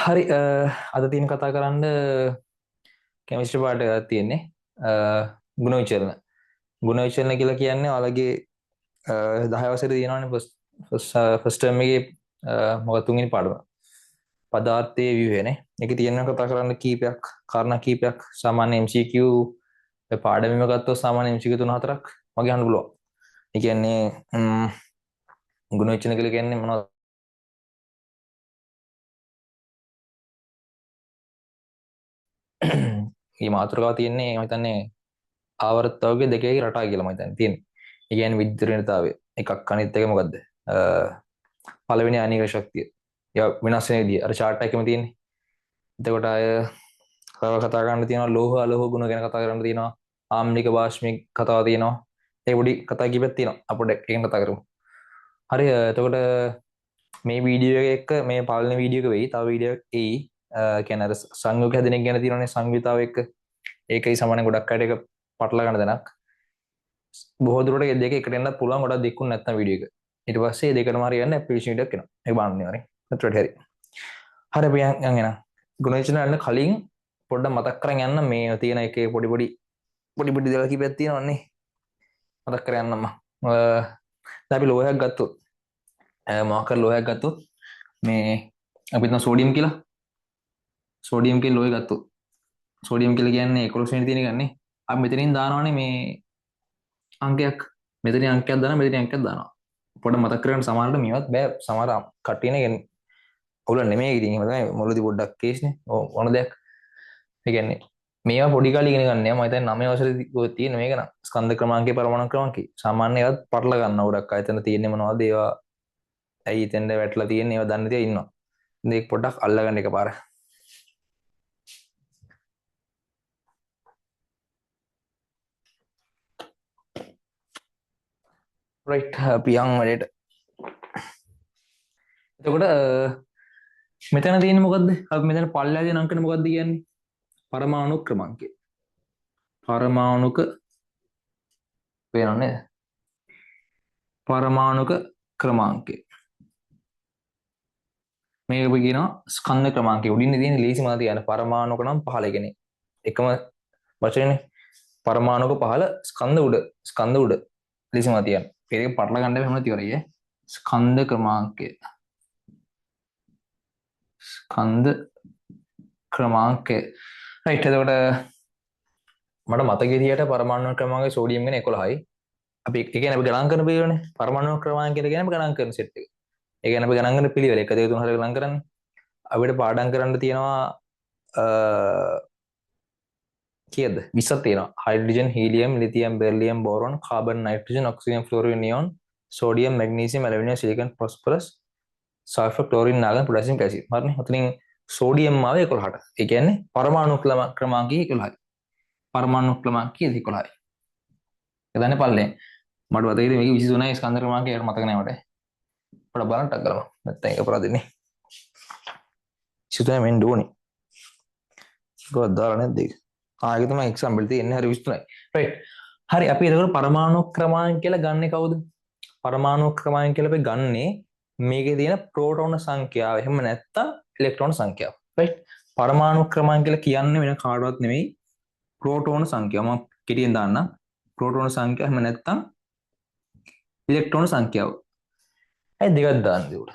හරි අද තියෙන කතා කරන්න කෙමිස්ට්‍රි පාඩ එකක් තියෙන්නේ ගුණ විචලන. ගුණ විචලන කියලා කියන්නේ ඔයාලගේ 10 වසරේ තියෙනවානේ ෆස්ට් ටර්ම් එකේ මොකද තුන්වෙනි පාඩම. පදාර්ථයේ ව්‍යුහනේ. ඒකේ තියෙන කතා කරන්න කීපයක් කාරණා කීපයක් සාමාන්‍ය MCQ පාඩමෙම ගත්තොත් සාමාන්‍ය MCQ 3-4ක් වගේ අහන්න පුළුවන්. ඒ කියන්නේ ගුණ විචලන කියලා කියන්නේ මොනවද? මේ මාතෘකාව තියෙන්නේ මම හිතන්නේ ආවර්තතාවගේ දෙකේ රටා කියලා මම හිතන්නේ තියෙන්නේ. ඒ කියන්නේ විද්‍යුතතාවය එකක් අනිත් එක මොකද්ද? පළවෙනි ආනීක ශක්තිය. ඒවා වෙනස් වෙන විදිය. අර chart එකෙම තියෙන්නේ. එතකොට අය තව කතා කරන්න තියෙනවා ලෝහ අලෝහ ගුණ ගැන කතා කරන්න තියෙනවා. ආම්ලික වාෂ්මික කතාව තියෙනවා. ඒ පොඩි කතා කිහිපයක් තියෙනවා. අපිට එකෙන් කතා කරමු. හරි එතකොට මේ වීඩියෝ එක එක්ක මේ පළවෙනි වීඩියෝ එක වෙයි. තව වීඩියෝ එකක් එයි. කියන්නේ අර සංයෝග හැදෙන එක ගැන තියෙනවානේ සංයුතාව එක්ක. ඒකයි සමාන ගොඩක් අයට ඒක පටල ගන්න දෙනක්. බොහෝ දුරට ඒ දෙක එකට එන්නත් පුළුවන් ගොඩක් දෙකුන් නැත්නම් වීඩියෝ එක. ඊට පස්සේ දෙකටම හරියන්නේ ඇප්ලිකේෂන් එකක් එනවා. ඒක බලන්න ඕනේ. හරි. හරි. හරි අපි යන් එන. ගුණවිචලන යන්න කලින් පොඩ්ඩක් මතක් කරන් යන්න මේ තියෙන එකේ පොඩි දේවල් කිහිපයක් තියෙනවානේ. මතක් කර යන්නම්ම. දැන් අපි ලෝහයක් ගත්තොත් මොකක් හරි ලෝහයක් ගත්තොත් මේ අපි හිතමු සෝඩියම් කියලා. සෝඩියම් කියලා ලෝහය ගත්තොත් සෝඩියම් කියලා කියන්නේ 11 වෙනි තියෙන එකනේ. අපි මෙතනින් දානවානේ මේ අංකයක්. මෙතනින් අංකයක් දානවා මෙතනින් අංකයක් දානවා. පොඩ්ඩක් මතක් කරගන්න සමහරවිට මේවත් බෑ සමහර කට්ටියනේ ඔයගොල්ලෝ නෙමෙයි ඉතින් එහෙම තමයි මොළදී පොඩ්ඩක් කේස්නේ. ඕන දෙයක්. ඒ කියන්නේ මේවා පොඩි කාලේ ඉගෙන ගන්න යා මම හිතන්නේ 9 වසරේ තියෙන මේක නම් ස්කන්ධ ක්‍රමාංකේ පරමාණු ක්‍රමාංකේ. සාමාන්‍ය ඒවත් පටල ගන්න ගොඩක් අය එතන තියෙන්නේ මොනවද ඒවා ඇයි එතෙන්ද වැටලා තියෙන්නේ ඒවා දන්නේ තියා ඉන්නවා. මේක පොඩ්ඩක් අල්ලගන්න එකපාර. රයිට් අපි යන් වැඩේට. එතකොට මෙතන තියෙන්නේ මොකද්ද? අපි මෙතන පල්ලෙහා තියෙන අංකනේ මොකද්ද කියන්නේ? පරමාණු ක්‍රමාංකය. පරමාණුක පේනවද නේද? පරමාණුක ක්‍රමාංකය. මේක අපි කියනවා ස්කන්ධ ක්‍රමාංකය. උඩින් තියෙන ලීසි මත තියන පරමාණුක නම් 15 කියන්නේ. එකම වචනේ පරමාණුක 15 ස්කන්ධ උඩ ලීසි මත තියන. ඒක පටල ගන්න බැහැ මොනවද ඉවරයි. ස්කන්ධ ක්‍රමාංකය. ස්කන්ධ ක්‍රමාංකය. රයිට් එතකොට මට මතක විදියට පරමාණු ක්‍රමාංකය සෝඩියම් ගැන 11යි. අපි ඒ කියන්නේ අපි ගණන් කරන පිළිවෙලනේ. පරමාණු ක්‍රමාංකය කියන අපි ගණන් කරන සෙට් එක. ඒ කියන්නේ අපි ගණන් කරන පිළිවෙල 1 2 3 4 ගණන් කරන්නේ. අපිට පාඩම් කරන්න තියෙනවා කීයද? 20ක් තියෙනවා. Hydrogen, helium, lithium, beryllium, boron, carbon, nitrogen, oxygen, fluorine, neon, sodium, magnesium, aluminium, silicon, phosphorus, sulphur, chlorine, argon, potassium, calcium. හරිනේ. ඔතනින් සෝඩියම් ආවේ 11ට. ඒ කියන්නේ පරමාණු ක්‍රමාංකය 11යි. පරමාණු ක්‍රමාංකය 11යි. ඒ දන්නේ පල්ලෙන්. මට මතකයි මේක 23යි ස්කන්ධ ක්‍රමාංකය ඒකට මතක නැහැ මට. පොඩ බලන්න ටක් කරමු. නැත්නම් ඒක අපරාධනේ. 23 මෙන් ඩෝනේ. කොහොමද දාලා නැද්ද ඒක? ඒක තමයි එක්සැම්පල් තියෙන්නේ හරි 23යි. රයිට්. හරි අපි එතකොට පරමාණු ක්‍රමාංක කියලා ගන්නෙ කවුද? පරමාණු ක්‍රමාංක කියලා අපි ගන්නෙ මේකේ තියෙන ප්‍රෝටෝන සංඛ්‍යාව. එහෙම නැත්නම් ඉලෙක්ට්‍රෝන සංඛ්‍යාව. රයිට්. පරමාණු ක්‍රමාංක කියලා කියන්නේ වෙන කාටවත් නෙමෙයි ප්‍රෝටෝන සංඛ්‍යාව. මම කෙටියෙන් දාන්නම්. ප්‍රෝටෝන සංඛ්‍යාව එහෙම නැත්නම් ඉලෙක්ට්‍රෝන සංඛ්‍යාව. ඒ දෙකක් දාන්නේ උඩ.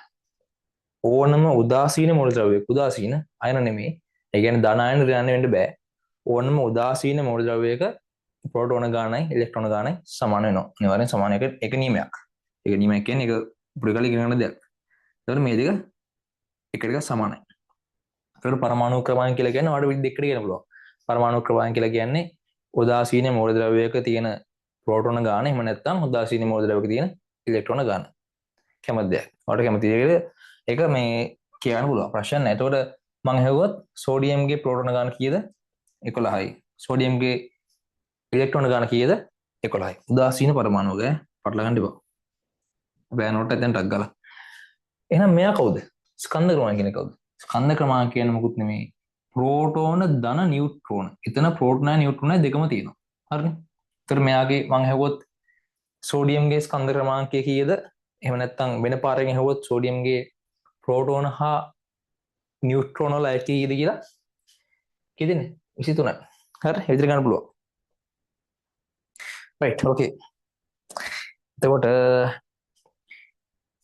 ඕනම උදාසීන මූලද්‍රව්‍යයක් උදාසීන අයන නෙමෙයි. ඒ කියන්නේ ධන අයන ඍණ වෙන්න බෑ. ඕනම උදාසීන මූලද්‍රව්‍යයක ප්‍රෝටෝන ගානයි ඉලෙක්ට්‍රෝන ගානයි සමාන වෙනවා. අනිවාර්යෙන් සමාන එක නියමයක්. ඒක නියමයක් කියන්නේ ඒක පුරුකල ඉගෙන ගන්න දෙයක්. ඒතකොට මේ දෙක එකට සමානයි. ඒකට පරමාණු ක්‍රමාංක කියලා කියන්නේ ඔයාලට විදිහ දෙකකට කියන්න පුළුවන්. පරමාණු ක්‍රමාංක කියලා කියන්නේ උදාසීන මූලද්‍රව්‍යයක තියෙන ප්‍රෝටෝන ගාන එහෙම නැත්නම් උදාසීන මූලද්‍රව්‍යයක තියෙන ඉලෙක්ට්‍රෝන ගාන. කැමති දෙයක්. ඔයාලට කැමති දෙයකට ඒක මේ කියන්න පුළුවන්. ප්‍රශ්න නැහැ. ඒතකොට මම ඇහුවොත් සෝඩියම්ගේ ප්‍රෝටෝන ගාන කීයද? 11යි. සෝඩියම්ගේ ඉලෙක්ට්‍රෝන ගාන කීයද? 11යි. උදාසීන පරමාණුක පටල ගන්න එපා. බෑ නෝට් එක දැන් ටක් ගාලා. එහෙනම් මෙයා කවුද? ස්කන්ධ ක්‍රමාංක කියන්නේ කවුද? ස්කන්ධ ක්‍රමාංක කියන්නේ මොකුත් නෙමෙයි. ප්‍රෝටෝන ධන නියුට්‍රෝන. එතන ප්‍රෝටෝනයි නියුට්‍රෝනයි දෙකම තියෙනවා. හරිනේ. ඒතර මෙයාගේ මම ඇහුවොත් සෝඩියම්ගේ ස්කන්ධ ක්‍රමාංකය කීයද? එහෙම නැත්නම් වෙන පාරකින් ඇහුවොත් සෝඩියම්ගේ ප්‍රෝටෝන හා නියුට්‍රෝන වල ඇති කීයද කියලා කීයදනේ 23. හරි විතර ගන්න පුළුවන්. right okay. එතකොට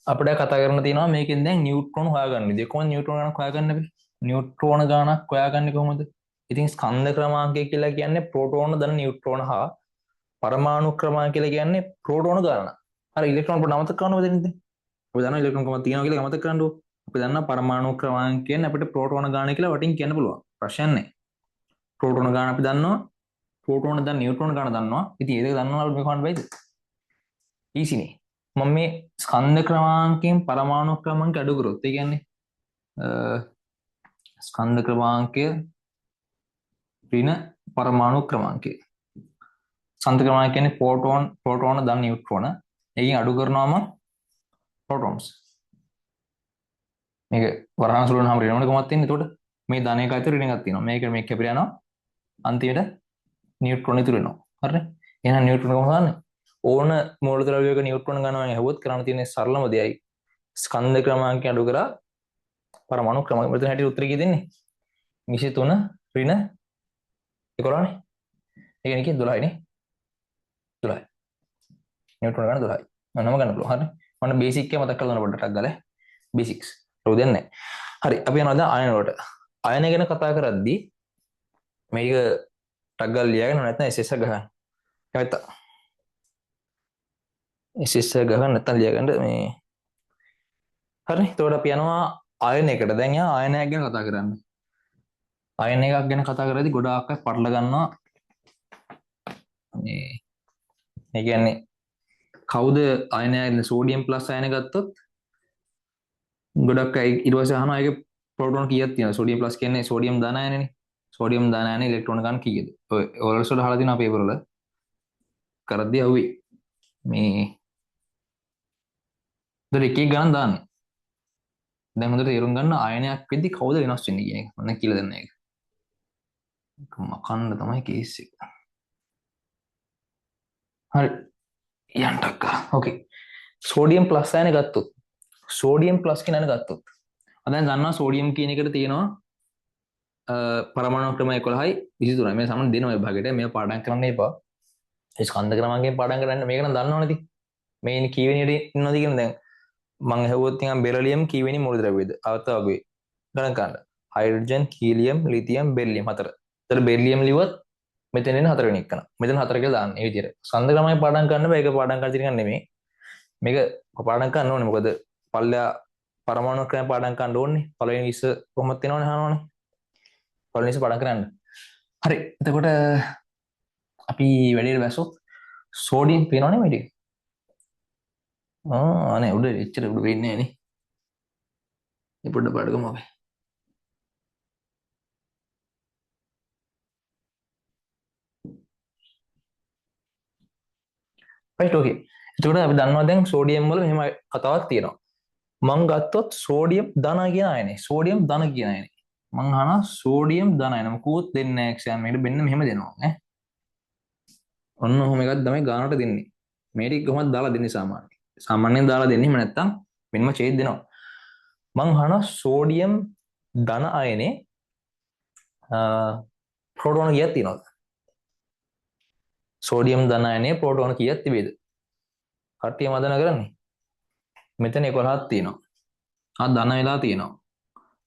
අපිට කතා කරන්න තියෙනවා මේකෙන් දැන් නියුට්‍රෝන හොයාගන්න විදිය. කොහොමද නියුට්‍රෝන ගණන් හොයාගන්න බෑ? නියුට්‍රෝන ගණනක් හොයාගන්නේ කොහොමද? ඉතින් ස්කන්ධ ක්‍රමාංකය කියලා කියන්නේ ප්‍රෝටෝන ධන නියුට්‍රෝන හා පරමාණු ක්‍රමාංකය කියලා කියන්නේ ප්‍රෝටෝන ගණන. හරි ඉලෙක්ට්‍රෝන අපිට අමතක කරන්න බෑ නේද? අපි දන්නවා ඉලෙක්ට්‍රෝන ක්‍රම තියෙනවා කියලා අමතක කරන්න ඕන. අපි දන්නවා පරමාණු ක්‍රමාංකයෙන් අපිට ප්‍රෝටෝන ගාන කියලා වටින් කියන්න පුළුවන්. ප්‍රශ්නයක් නැහැ. ප්‍රෝටෝන ගාන අපි දන්නවා. ප්‍රෝටෝන දැන් නියුට්‍රෝන ගාන දන්නවා. ඉතින් ඒක දන්නවා අපිට මේක හොයන්න බෑද? ඊසිනේ. මම මේ ස්කන්ධ ක්‍රමාංකයෙන් පරමාණු ක්‍රමාංක අඩු කරොත් ඒ කියන්නේ ස්කන්ධ ක්‍රමාංකය ඍණ පරමාණු ක්‍රමාංකය. ස්කන්ධ ක්‍රමාංකය කියන්නේ ප්‍රෝටෝන ධන නියුට්‍රෝන. ඒකෙන් අඩු කරනවාම protons. මේක වරහන් සුළු නම් ඍණ කොහොමද තියෙන්නේ? එතකොට මේ ධන එක අතර ඍණ එකක් තියෙනවා. මේක කැපිලා යනවා. අන්තිමට නියුට්‍රෝන ඉතුරු වෙනවා. හරිනේ? එහෙනම් නියුට්‍රෝන කොහොමද ගන්නෙ? ඕන මූලද්‍රව්‍යයක නියුට්‍රෝන ගන්නවා නම් ඇහුවොත් කරන්න තියෙන සරලම දෙයයි ස්කන්ධ ක්‍රමාංකය අඩු කරලා පරමාණු ක්‍රමාංකය. මෙතන හැටියට උත්තරය කිය දෙන්නේ 23 ඍණ 11 නේ. ඒ කියන්නේ 12 නේ. 12. නියුට්‍රෝන ගන්න 12යි. නම ගන්න පුළුවන්. හරිනේ? මම බේසික් එක මතක් කරලා දෙන්න පොඩ්ඩක් ගාලා. බේසික්ස්. ඒක දෙන්නේ. හරි. අපි යනවා දැන් අයන වලට. අයන ගැන කතා කරද්දී මේක ටක් ගාලා ලියගෙන නැත්නම් SS ගහන්න. එහෙත් SS ගහන්න නැත්නම් ලියගන්න මේ හරි. එතකොට අපි යනවා අයන එකට. දැන් යා අයනයක් ගැන කතා කරන්න. අයන එකක් ගැන කතා කරද්දී ගොඩාක් අය පටල ගන්නවා. මේ ඒ කියන්නේ කවුද අයනය සෝඩියම් ප්ලස් අයන ගත්තොත් ගොඩක් අය ඊට පස්සේ අහනවා ඒකේ ප්‍රෝටෝන කීයක් තියෙනවද? සෝඩියම් ප්ලස් කියන්නේ සෝඩියම් ධන අයනනේ. සෝඩියම් ධන අයන ඉලෙක්ට්‍රෝන ගන්න කීයද? ඔය ඔයාලට අහලා තියෙනවා පේපර් වල. කරද්දී අහුවේ. මේ දෙක එක ගණන් දාන්නේ. දැන් හොඳට තේරුම් ගන්න අයනයක් වෙද්දි කවුද වෙනස් වෙන්නේ කියන එක. මම කියලා දෙන්න ඒක. මකන්න තමයි කේස් එක. හරි. යන්ටක්. ඕකේ. සෝඩියම් ප්ලස් අයන ගත්තොත් සෝඩියම් ප්ලස් කියන අයන ගත්තොත් දැන් දන්නවා සෝඩියම් කියන එකට තියෙනවා පරමාණු ක්‍රම 11යි 23යි. මේ සමන දෙනවා ඒ භාගයට. මේක පාඩම් කරන්න එපා. ඒ ස්කන්ධ ක්‍රමාංකයෙන් පාඩම් කරන්න මේක නම් දන්නවනේ ඉතින්. මේ ඉන්නේ කීවෙනියට ඉන්නවද කියන දැන් මම ඇහුවොත් නිකන් බෙරිලියම් කීවෙනි මූලද්‍රව්‍යද? අවත වගේ. ගණන් කරන්න. හයිඩ්‍රජන්, හීලියම්, ලිතියම්, බෙරිලියම් හතර. ඒතර බෙරිලියම් ලිව්වත් මෙතන එන්නේ හතරවෙනි එක. මෙතන හතර කියලා දාන්න. ඒ විදිහට. ස්කන්ධ ක්‍රමය පාඩම් කරන්න බෑ. ඒක පාඩම් කරලා තියෙන නෙමෙයි. මේක පාඩම් කරන්න ඕනේ. මොකද පල්ලා පරමාණු ක්‍රම පාඩම් කරන්න ඕනේ. පළවෙනි 20 කොහොමද වෙනවනේ අහනවනේ. පළවෙනි 20 පාඩම් කරන්න. හරි. එතකොට අපි වැඩේට බැස්සොත් සෝඩියම් පේනවනේ මේ ටික. අනේ උඩ එච්චර උඩ වෙන්නේ නැහැ නේ. මේ පොඩ්ඩ පාඩකම අපි. right okay. එතකොට අපි දන්නවා දැන් සෝඩියම් වල මෙහෙම කතාවක් තියෙනවා. මං ගත්තොත් සෝඩියම් ධන කියන අයනේ. සෝඩියම් ධන කියන අයනේ. මං අහනවා සෝඩියම් ධන අයන මොකුත් දෙන්නේ නැහැ එක්සෑම් එකට. මෙන්න මෙහෙම දෙනවා නේ. ඔන්න ඔහොම එකක් තමයි ගානට දෙන්නේ. මේ ටික කොහොමද දාලා දෙන්නේ සාමාන්‍යයෙන්? සාමාන්‍යයෙන් දාලා දෙන්නේ එහෙම නැත්තම් මෙන්නම ඡේද දෙනවා. මං අහනවා සෝඩියම් ධන අයනේ ප්‍රෝටෝන කීයක් තියෙනවද? සෝඩියම් ධන අයනේ ප්‍රෝටෝන කීයක් තිබේද? කට්ටිය මදන කරන්නේ. මෙතන 11ක් තියෙනවා. ධන වෙලා තියෙනවා.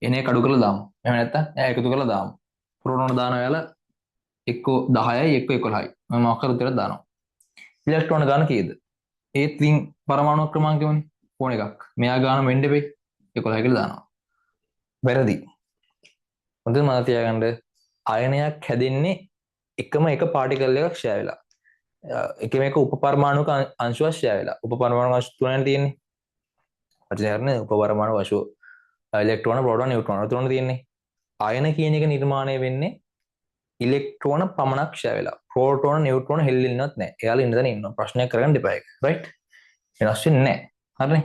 එන එක අඩු කරලා දාමු. එහෙම නැත්තම් එකතු කරලා දාමු. ප්‍රෝටෝන දාන වෙලාව එක්ක 10යි එක්ක 11යි. මම මොකක් කරුත් කියලා දානවා. ඉලෙක්ට්‍රෝන ගන්න කීයද? ඒත් ඉතින් පරමාණු ක්‍රමාංකයමනේ. ඕන එකක්. මෙයා ගන්න වෙන්න දෙපේ 11 කියලා දානවා. වැරදි. හොඳට මතක තියාගන්න අයනයක් හැදෙන්නේ එකම එක පාටිකල් එකක් ෂෙයා වෙලා. එකම එක උපපරමාණුක අංශුවක් ෂෙයා වෙලා. උපපරමාණු අංශු තුනක් තියෙන්නේ. පරිසරනේ උපපරමාණු අංශු ඉලෙක්ට්‍රෝන, ප්‍රෝටෝන, නියුට්‍රෝන තුනක් තියෙන්නේ. අයන කියන එක නිර්මාණය වෙන්නේ ඉලෙක්ට්‍රෝන පමණක් ෂෙයා වෙලා. ප්‍රෝටෝන, නියුට්‍රෝන හෙල්ලෙන්නවත් නැහැ. එයාලා ඉන්න තැන ඉන්නවා. ප්‍රශ්නයක් කරගන්න දෙපා එක. right? වෙනස් වෙන්නේ නැහැ. හරිනේ?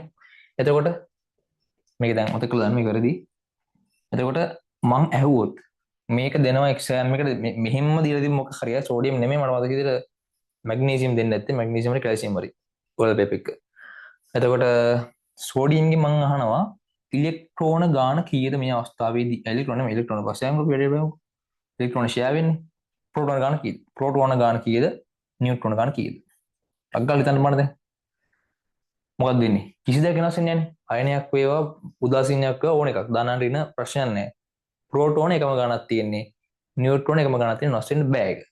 එතකොට මේක දැන් මතක කරලා ගන්න මේක වැරදි. එතකොට මං ඇහුවොත් මේක දෙනවා එක්සෑම් එකට මෙහෙම්ම දීලා තිබ්බ මොකක් හරිය සෝඩියම් නෙමෙයි මට මතක විදිහට මැග්නීසියම් දෙන්න නැත්තේ මැග්නීසියම් වල කැල්සියම් හරි ඔයාලා පෙප් එක. එතකොට සෝඩියම්ගෙන් මං අහනවා ඉලෙක්ට්‍රෝන ගාන කීයද මේ අවස්ථාවේදී? ඉලෙක්ට්‍රෝන පස්සේ අපි වැඩි බලමු. ඉලෙක්ට්‍රෝන ෂෙයා වෙන්නේ. ප්‍රෝටෝන ගාන කීයද? ප්‍රෝටෝන ගාන කීයද? නියුට්‍රෝන ගාන කීයද? අග්ගල් හිතන්න බලන්න දැන්. මොකක්ද වෙන්නේ? කිසි දෙයක් වෙනස් වෙන්නේ නැහැ. අයනයක් වේවා උදාසීනයක් වේවා ඕන එකක්. දානන්න ඉන්න ප්‍රශ්නයක් නැහැ. ප්‍රෝටෝන එකම ගානක් තියෙන්නේ. නියුට්‍රෝන එකම ගානක් තියෙන වෙනස් වෙන්න බෑ ඒක.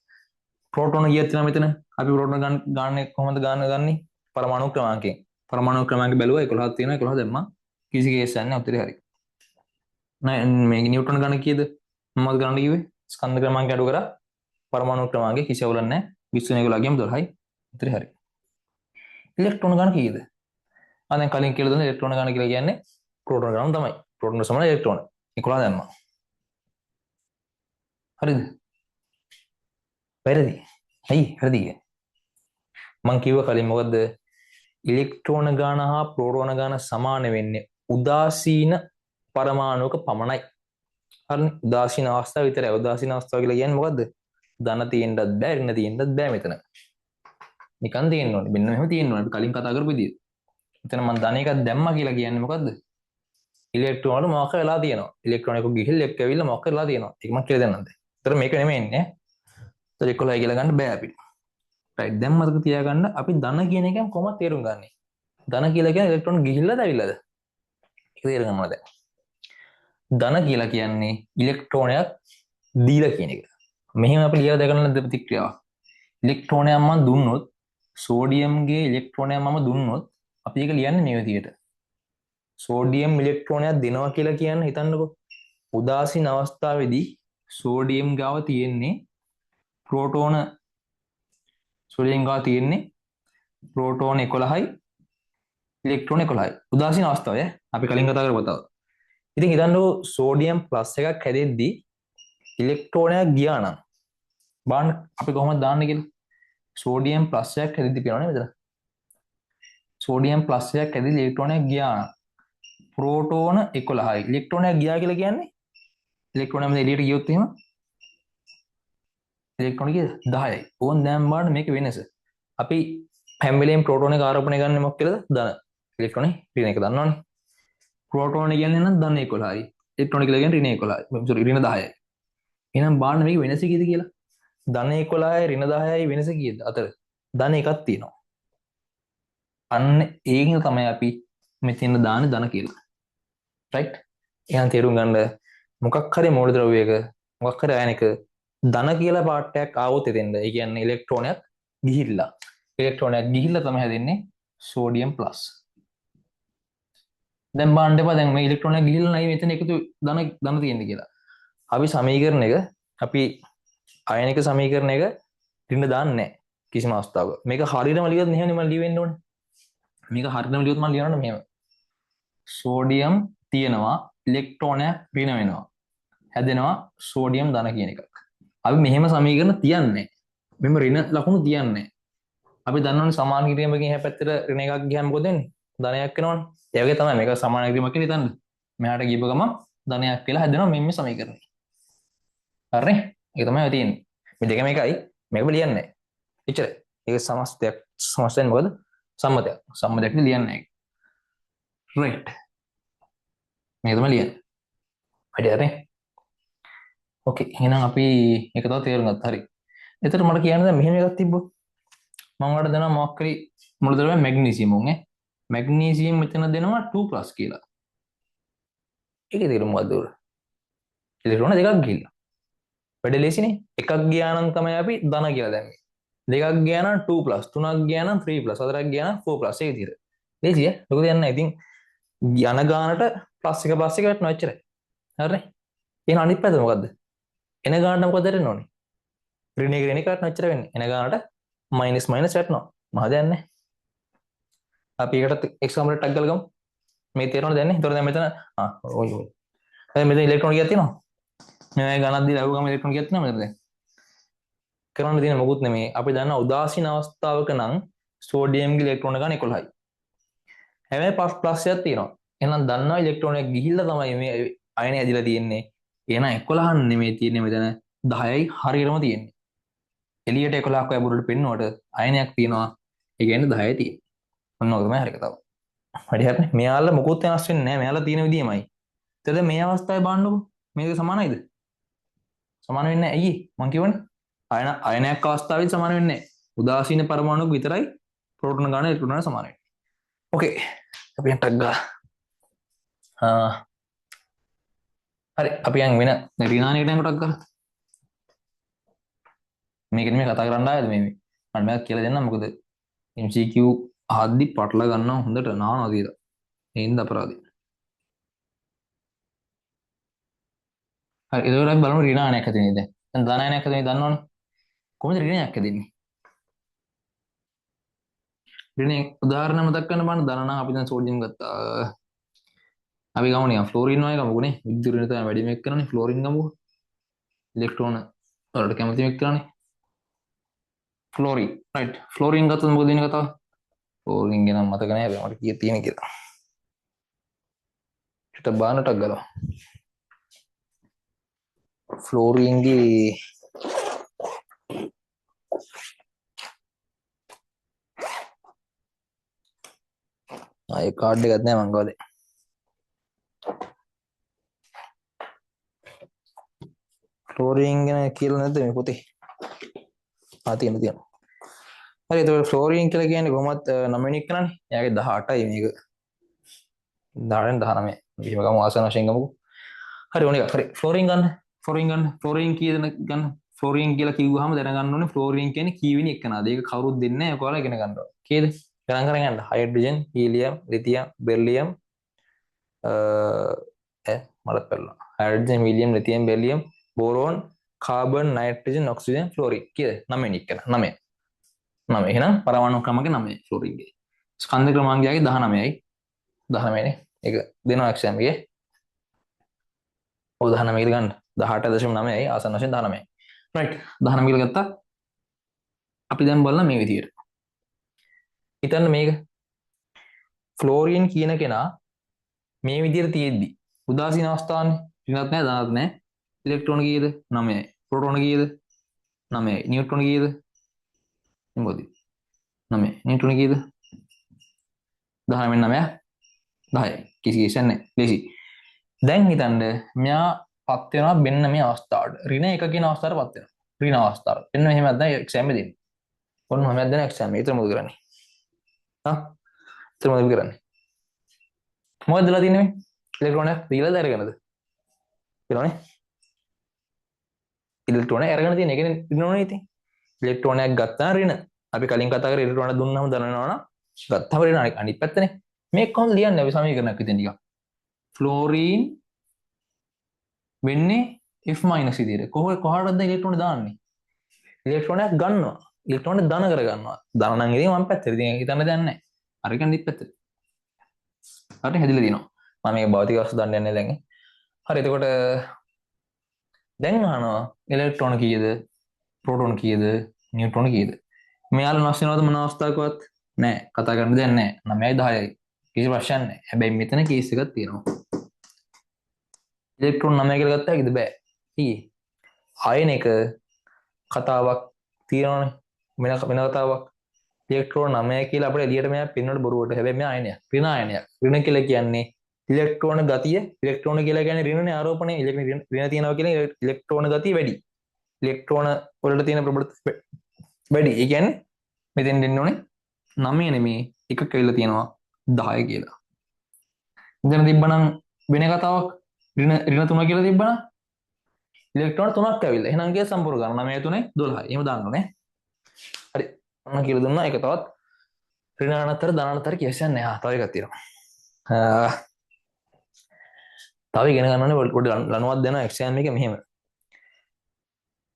ප්‍රෝටෝන කීයක් තියෙනවද මෙතන? අපි ප්‍රෝටෝන ගාන කොහොමද ගාන ගන්නේ? පරමාණු ක්‍රමාංකයෙන්. පරමාණු ක්‍රමාංක බැලුවා 11ක් තියෙනවා 11 දැම්මා. කිසි කේස් එකක් නැහැ උත්තරේ හරි. නෑ මේ නියුටන් ගාන කීයද? මොනවද ගන්න කිව්වේ? ස්කන්ධ ක්‍රමාංක අඩු කරා පරමාණු ක්‍රමාංකේ කිසි අවුලක් නැහැ. 20 11 ගියම 12යි. උත්තරේ හරි. ඉලෙක්ට්‍රෝන ගාන කීයද? දැන් කලින් කියලා දුන්න ඉලෙක්ට්‍රෝන ගාන කියලා කියන්නේ ප්‍රෝටෝන ගාන තමයි. ප්‍රෝටෝන සමාන ඉලෙක්ට්‍රෝන. 11 දැම්මා. හරිද? වැරදි. ඇයි වැරදි? මං කිව්ව කලින් මොකද්ද? ඉලෙක්ට්‍රෝන ගාන හා ප්‍රෝටෝන ගාන සමාන වෙන්නේ උදාසීන පරමාණුක පමණයි. හරිනේ. උදාසීන අවස්ථාව විතරයි. උදාසීන අවස්ථාව කියලා කියන්නේ මොකද්ද? ධන තියෙන්නත් බෑ, ඍණ තියෙන්නත් බෑ මෙතන. නිකන් තියෙන්න ඕනේ. මෙන්න මෙහෙම තියෙන්න ඕනේ. අපි කලින් කතා කරපු විදිහට. එතන මම ධන එකක් දැම්මා කියලා කියන්නේ මොකද්ද? ඉලෙක්ට්‍රෝන වල මොකක් වෙලා තියෙනවා. ඉලෙක්ට්‍රෝන එක ගිහිල්ලා එක්ක ඇවිල්ලා මොකක් වෙලා තියෙනවා. ඒක මම කියලා දෙන්නම් දැන්. ඒතර මේක නෙමෙයි ඉන්නේ. ඒතර 11යි කියලා ගන්න බෑ අපිට. රයිට්. දැන් මතක තියාගන්න අපි ධන කියන එකෙන් කොහොමද තේරුම් ගන්නෙ? ධන කියලා කියන්නේ ඉලෙක්ට්‍රෝන ගිහිල්ලාද ඇවිල්ලාද? ඒක තේරුම් ගන්න ඕනේ දැන්. ධන කියලා කියන්නේ ඉලෙක්ට්‍රෝනයක් දීලා කියන එක. මෙහෙම අපි ලියලා දැකගන්න ප්‍රතික්‍රියාව. ඉලෙක්ට්‍රෝනයක් මම දුන්නොත් සෝඩියම්ගේ ඉලෙක්ට්‍රෝනයක් මම දුන්නොත් අපි ඒක ලියන්නේ මේ විදිහට. සෝඩියම් ඉලෙක්ට්‍රෝනයක් දෙනවා කියලා කියන්න හිතන්නකෝ. උදාසීන අවස්ථාවේදී සෝඩියම් ගාව තියෙන්නේ ප්‍රෝටෝන සෝඩියම් ගාව තියෙන්නේ ප්‍රෝටෝන 11යි ඉලෙක්ට්‍රෝන 11යි. උදාසීන අවස්ථාව අපි කලින් කතා කරපු තව. ඉතින් හිතන්නකෝ සෝඩියම් ප්ලස් එකක් හැදෙද්දී ඉලෙක්ට්‍රෝනයක් ගියා නම් බලන්න අපි කොහොමද දාන්නේ කියලා. සෝඩියම් ප්ලස් එකක් හැදෙද්දී කියනවනේ මෙතන. සෝඩියම් ප්ලස් එකක් හැදෙද්දී ඉලෙක්ට්‍රෝනයක් ගියා නම් ප්‍රෝටෝන 11යි. ඉලෙක්ට්‍රෝනයක් ගියා කියලා කියන්නේ ඉලෙක්ට්‍රෝනයක් මෙතන එළියට ගියොත් එහෙම ඉලෙක්ට්‍රෝන කීයද? 10යි. ඕන් දැන් බලන්න මේක වෙනස. අපි හැම වෙලේම ප්‍රෝටෝන එක ආරෝපණය ගන්න මොකක් කියලාද? ධන. ඉලෙක්ට්‍රෝනේ ඍණ එක දන්නවනේ. ප්‍රෝටෝන කියන්නේ නම් ධන 11යි. ඉලෙක්ට්‍රෝන කියලා කියන්නේ ඍණ 11යි. සෝරි ඍණ 10යි. එහෙනම් බලන්න මේක වෙනස කීයද කියලා. ධන 11යි ඍණ 10යි වෙනස කීයද අතර? ධන එකක් තියෙනවා. අන්න ඒකින් තමයි අපි මෙතන දාන්නේ ධන කියලා. රයිට්? එහෙනම් තේරුම් ගන්න මොකක් හරි මූලද්‍රව්‍යයක මොකක් හරි අයනික ධන කියලා පාර්ට්යක් ආවොත් එතෙන්ද ඒ කියන්නේ ඉලෙක්ට්‍රෝනයක් ගිහිල්ලා. ඉලෙක්ට්‍රෝනයක් ගිහිල්ලා තමයි හැදෙන්නේ සෝඩියම් ප්ලස්. දැන් බලන්න එපා දැන් මේ ඉලෙක්ට්‍රෝනයක් ගිහිල්ලා නැයි මෙතන එකතු ධන තියෙන්නේ කියලා. අපි සමීකරණ එක අපි අයනික සමීකරණ එක ඍණ දාන්නේ නැහැ කිසිම අවස්ථාවක. මේක හරියටම ලියුවොත් මෙහෙමනේ මම ලියවෙන්න ඕනේ. මේක හරියටම ලියුවොත් මම ලියනවනේ මෙහෙම. සෝඩියම් තියෙනවා ඉලෙක්ට්‍රෝනයක් ඍණ වෙනවා. හැදෙනවා සෝඩියම් ධන කියන එකක්. අපි මෙහෙම සමීකරණ තියන්නේ. මෙහෙම ඍණ ලකුණු තියන්නේ. අපි දන්නවනේ සමාන කිරීමකින් එහා පැත්තට ඍණ එකක් ගියාම මොකද වෙන්නේ? ධනයක් වෙනවනේ. ඒ වගේ තමයි මේක සමාන කිරීමක් කියලා හිතන්න. මෙහාට ගියප ගමන් ධනයක් කියලා හැදෙනවා මේ සමීකරණය. හරිනේ? ඒක තමයි තියෙන්නේ. මේ දෙකම එකයි. මේකම ලියන්නේ නැහැ. එච්චරයි. ඒක සමස්තයක්. සමස්තයෙන් මොකද? සම්මතයක්. සම්මතයක් ලියන්නේ නැහැ. රයිට්. මේක තමයි ලියන්නේ. හරි හරි. ඕකේ. එහෙනම් අපි ඒක තව තේරුම් ගත්තා. හරි. එතකොට මට කියන්න දැන් මෙහෙම එකක් තිබ්බොත් මම ඔයාලට දෙනවා මොකක් හරි මූලද්‍රව්‍ය මැග්නීසියම් උන් මැග්නීසියම් මෙතන දෙනවා 2+ කියලා. ඒකේ තේරුම මොකද්ද උර? ඉලෙක්ට්‍රෝන දෙකක් ගිහිල්ලා. වැඩ ලේසිනේ. එකක් ගියා නම් තමයි අපි ධන කියලා දැම්මේ. දෙකක් ගියා නම් 2+, තුනක් ගියා නම් 3+, හතරක් ගියා නම් 4+ ඒ විදිහට. ලේසිය. ලොකු දෙයක් නැහැ. ඉතින් යන ගානට ප්ලස් එක වැටෙනවා එච්චරයි. හරිනේ? එහෙනම් අනිත් පැත්ත මොකද්ද? එන ගානට මොකද වෙන්න ඕනේ? ඍණ එක වැටෙනවා එච්චර වෙන්නේ. එන ගානට මයිනස් වැටෙනවා. මහ දෙයක් නැහැ. අපි ඒකට එක්සැම්පල් එකක් ගලගමු. මේ තේරෙනවද දැන්? ඒතකොට දැන් මෙතන ඔය. දැන් මෙතන ඉලෙක්ට්‍රෝන කීයක් තියෙනවද? මේ ගණන් දීලා අහුවම ඉලෙක්ට්‍රෝන කීයක් තියෙනවද මෙතන දැන්? කරන්න තියෙන මොකුත් නෙමෙයි. අපි දන්නා උදාසීන අවස්ථාවක නම් සෝඩියම්ගේ ඉලෙක්ට්‍රෝන ගන්න 11යි. හැබැයි ප්ලස් එකක් තියෙනවා. එහෙනම් දන්නවා ඉලෙක්ට්‍රෝනයක් ගිහිල්ලා තමයි මේ අයනය ඇදිලා තියෙන්නේ. එහෙනම් 11 නෙමෙයි තියෙන්නේ මෙතන 10යි හරියටම තියෙන්නේ. එළියට 11ක් වගේ බුරුට පෙන්නුවට අයනයක් තියෙනවා. ඒ කියන්නේ 10යි තියෙන්නේ. ඔන්න ඔක තමයි හරි කතාව. හරි හරි මෙයාලා මොකොත් වෙනස් වෙන්නේ නැහැ මෙයාලා තියෙන විදියමයි එතකොට මේ අවස්ථාවේ බලන්නකො මේක සමානයිද සමාන වෙන්නේ නැහැ ඇයි මං කියවනේ අයනයක් අවස්ථාවේ සමාන වෙන්නේ නැහැ උදාසීන පරමාණුක විතරයි ප්‍රෝටෝන ගාන ඉලෙක්ට්‍රෝන ගාන සමාන වෙන්නේ ඕකේ අපි යන් ටක් ගාලා හරි අපි යන් වෙන ඍණායනිකට යන් ටක් ගාලා මේක නෙමෙයි කතා කරන්න ආයද මේ මම මේක කියලා දෙන්නම් මොකද MCQ ආද්දි පටල ගන්නවා හොඳට නානවා කියලා ඒ හින්දා අපරාධයි හරි ඒකවල අපි බලමු ඍණායනයක් හැදෙන්නේ දැන් ධනායනයක් හැදෙන්නේ දන්නවනේ කොහොමද ඍණයක් හැදෙන්නේ ඍණේ උදාහරණ මතක් කරන්න බලන්න ධන නම් අපි දැන් සෝඩියම් ගත්තා අපි ගමු නිකන් ෆ්ලෝරින් වගේ ගමුනේ විද්‍යුත් ඍණ තමයි වැඩිම එක්කනනේ ෆ්ලෝරින් ගමුකෝ ඉලෙක්ට්‍රෝන වලට කැමතිම එක්කනනේ ෆ්ලෝරින් රයිට් ෆ්ලෝරින් ගත්තොත් මොකද වෙන්නේ කතාව ෆ්ලෝරින් ගැන මතක නැහැ හැබැයි මට කීයක් තියෙන කියලා ඊට බානටක් ගලව ෆ්ලෝරින්ගේ ආයේ කාඩ් එකක් නැහැ මං ගාවේ ෆ්ලෝරින් ගැන කියලා නැද්ද මේ පොතේ තියෙනවා හරි එතකොට ෆ්ලෝරින් කියලා කියන්නේ කොහොමත් 9 වෙනි එක නනේ එයාගේ 18යි මේක 18න් 19 මෙහෙම ගමු ආසන වශයෙන් ගමුකෝ හරි ඕනේ හරි ෆ්ලෝරින් ගන්න ෆ්ලෝරින් කීයද ගන්න ෆ්ලෝරින් කියලා කිව්වහම දැනගන්න ඕනේ ෆ්ලෝරින් කියන්නේ කීවෙනි එකනද ඒක කවුරුත් දෙන්නේ නැහැ ඔයාලා ඉගෙන ගන්න ඕනේ කීයද ගණන් කරගෙන යන්න හයිඩ්‍රජන් හීලියම් ලිතියම් බෙරිලියම් මලත් පැල්ලා hydrogen helium lithium beryllium boron carbon nitrogen oxygen fluorine කීයද 9 වෙනි එක 9 එහෙනම් පරමාණු ක්‍රමක 9 ෆ්ලෝරින්ගේ ස්කන්ධ ක්‍රමාංගයගේ 19යි 19 නේ ඒක දෙනවා එක්සෑම් එකේ ඔව් 19 කියලා ගන්න 18.9යි ආසන්න වශයෙන් 19යි රයිට් 19 කියලා ගත්තා අපි දැන් බලන මේ විදියට හිතන්න මේක ෆ්ලෝරින් කියන කෙනා මේ විදියට තියෙද්දි උදාසීන අවස්ථාවනේ ඍණත් නැහැ ධනත් නැහැ ඉලෙක්ට්‍රෝන කීයද 9යි ප්‍රෝටෝන කීයද 9යි නියුට්‍රෝන කීයද මොකද 9 නියුට්‍රෝන කීයද 10 වෙන 9 10යි කිසි කෙසක් නැහැ ලේසි දැන් හිතන්න මෙයා පත් වෙනවා මෙන්න මේ අවස්ථාවට ඍණ 1 කියන අවස්ථාවට පත් වෙනවා ඍණ අවස්ථාව එන්න මෙහෙම දැන් එක්සෑම් එක දෙන්නේ ඔන්න මම දැන් එක්සෑම් එක විතර මොකද කරන්නේ විතර මොකද කරන්නේ මොකද දලා තියන්නේ මේ ඉලෙක්ට්‍රෝනයක් දීලාද අරගෙනද කියලානේ ඉලෙක්ට්‍රෝනයක් අරගෙන තියෙන එකනේ ඍණෝනේ ඉතින් ඉලෙක්ට්‍රෝනයක් ගත්තා ඍණ අපි කලින් කතා කරේ ඉලෙක්ට්‍රෝන දුන්නම දනනවනම් ගත්තම ඍණ අනිත් පැත්තනේ මේක කොහොමද ලියන්නේ අපි සමීකරණයක් විදිහට නිකන් ෆ්ලෝරින් වෙන්නේ F- විදිහට කොහොමද ඉලෙක්ට්‍රෝන දාන්නේ ඉලෙක්ට්‍රෝනයක් ගන්නවා ඉලෙක්ට්‍රෝන ධන කර ගන්නවා ධන නම් ඉතින් වම් පැත්තට ඉතින් හිතන්න දෙයක් නැහැ අරක අනිත් පැත්තට හරි හැදිලා දිනවා මම මේක භෞතික වස්තු දන්න යන්නේ දැන් හරි එතකොට දැන් අහනවා ඉලෙක්ට්‍රෝන කීයද ප්‍රෝටෝන කීයද නියුට්‍රෝන කීයද මෙයාලා නැස් වෙනවද මොන අවස්ථාවකවත් නැහැ කතා කරන්න දෙයක් නැහැ 9යි 10යි කිසි ප්‍රශ්නයක් නැහැ හැබැයි මෙතන කේස් එකක් තියෙනවා ඉලෙක්ට්‍රෝන 9 කියලා ගත්තා කිද බෑ ඊයේ අයන එක කතාවක් තියෙනවනේ වෙන කතාවක් ඉලෙක්ට්‍රෝන 9 කියලා අපිට එළියට මෙයා පින්නවල බොරුවට හැබැයි මෙයා අයනයක් ඍණ අයනයක් ඍණ කියලා කියන්නේ ඉලෙක්ට්‍රෝන ගතිය ඉලෙක්ට්‍රෝන කියලා කියන්නේ ඍණනේ ආරෝපණය ඍණ තියෙනවා කියන්නේ ඉලෙක්ට්‍රෝන ගතිය වැඩි ඉලෙක්ට්‍රෝන වලට තියෙන ප්‍රබලතාවය වැඩි ඒ කියන්නේ මෙතෙන් දෙන්න ඕනේ 9 නෙමේ එකක් කියලා තියෙනවා 10 කියලා ඉතින් තිබ්බනම් වෙන කතාවක් ඍණ 3 කියලා තිබ්බනම් ඉලෙක්ට්‍රෝන 3ක් ඇවිල්ලා එහෙනම් කිය සම්පූර්ණ ගන්න 9 3 12 එහෙම දාන්න ඕනේ හරි මම කියලා දුන්නා ඒක තවත් ඍණ අනතර ධන අනතර කියසන්නේ නැහැ තව එකක් තියෙනවා තව ඉගෙන ගන්න ඕනේ පොඩි ලණුවක් දෙනවා එක්සෑම් එකේ මෙහෙම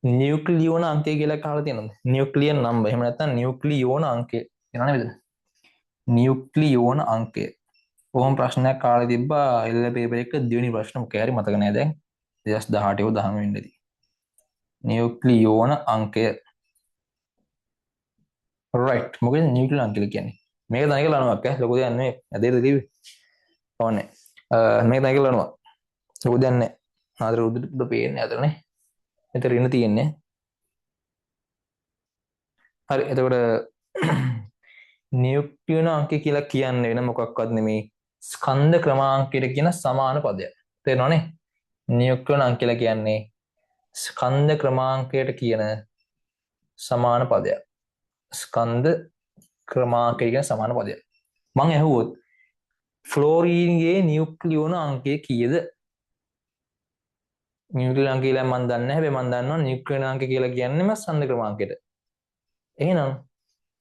නියුක්ලියෝන අංකය කියලා අහලා තියෙනවද නියුක්ලියර් නම්බර් එහෙම නැත්නම් නියුක්ලියෝන අංකය කියනවා නේද නියුක්ලියෝන අංකය කොහොම ප්‍රශ්නයක් කාලේ තිබ්බා එල් පේපර් එක දෙවෙනි ප්‍රශ්න මොකක් හරි මතක නැහැ දැන් 2018 19 වෙනිදාදී නියුක්ලියෝන අංකය රයිට් මොකද නියුක්ලියෝන අංකය කියන්නේ මේක තනික ලණුවක් ලොකු දෙයක් නෙමෙයි ඇදේද තිබ්බේ ඕනේ මේක තනික ලණුවක් ලොකු දෙයක් නැහැ ආදර උඩ පේන්නේ අතරනේ මෙතන ඍණ තියෙන්නේ හරි එතකොට නියුක්ලියන අංකය කියලා කියන්නේ වෙන මොකක්වත් නෙමෙයි ස්කන්ධ ක්‍රමාංකයට කියන සමාන පදයක්. තේරෙනවනේ? නියුක්ලියන අංක කියලා කියන්නේ ස්කන්ධ ක්‍රමාංකයට කියන සමාන පදයක්. ස්කන්ධ ක්‍රමාංකයට කියන සමාන පදයක්. මං ඇහුවොත් ෆ්ලෝරීන්ගේ නියුක්ලියෝන අංකය කීයද? නියුක්ලියන අංකය කියලා මම දන්නේ නැහැ. හැබැයි මම දන්නවා නියුක්ලියන අංක කියලා කියන්නේම ස්කන්ධ ක්‍රමාංකයට. එහෙනම්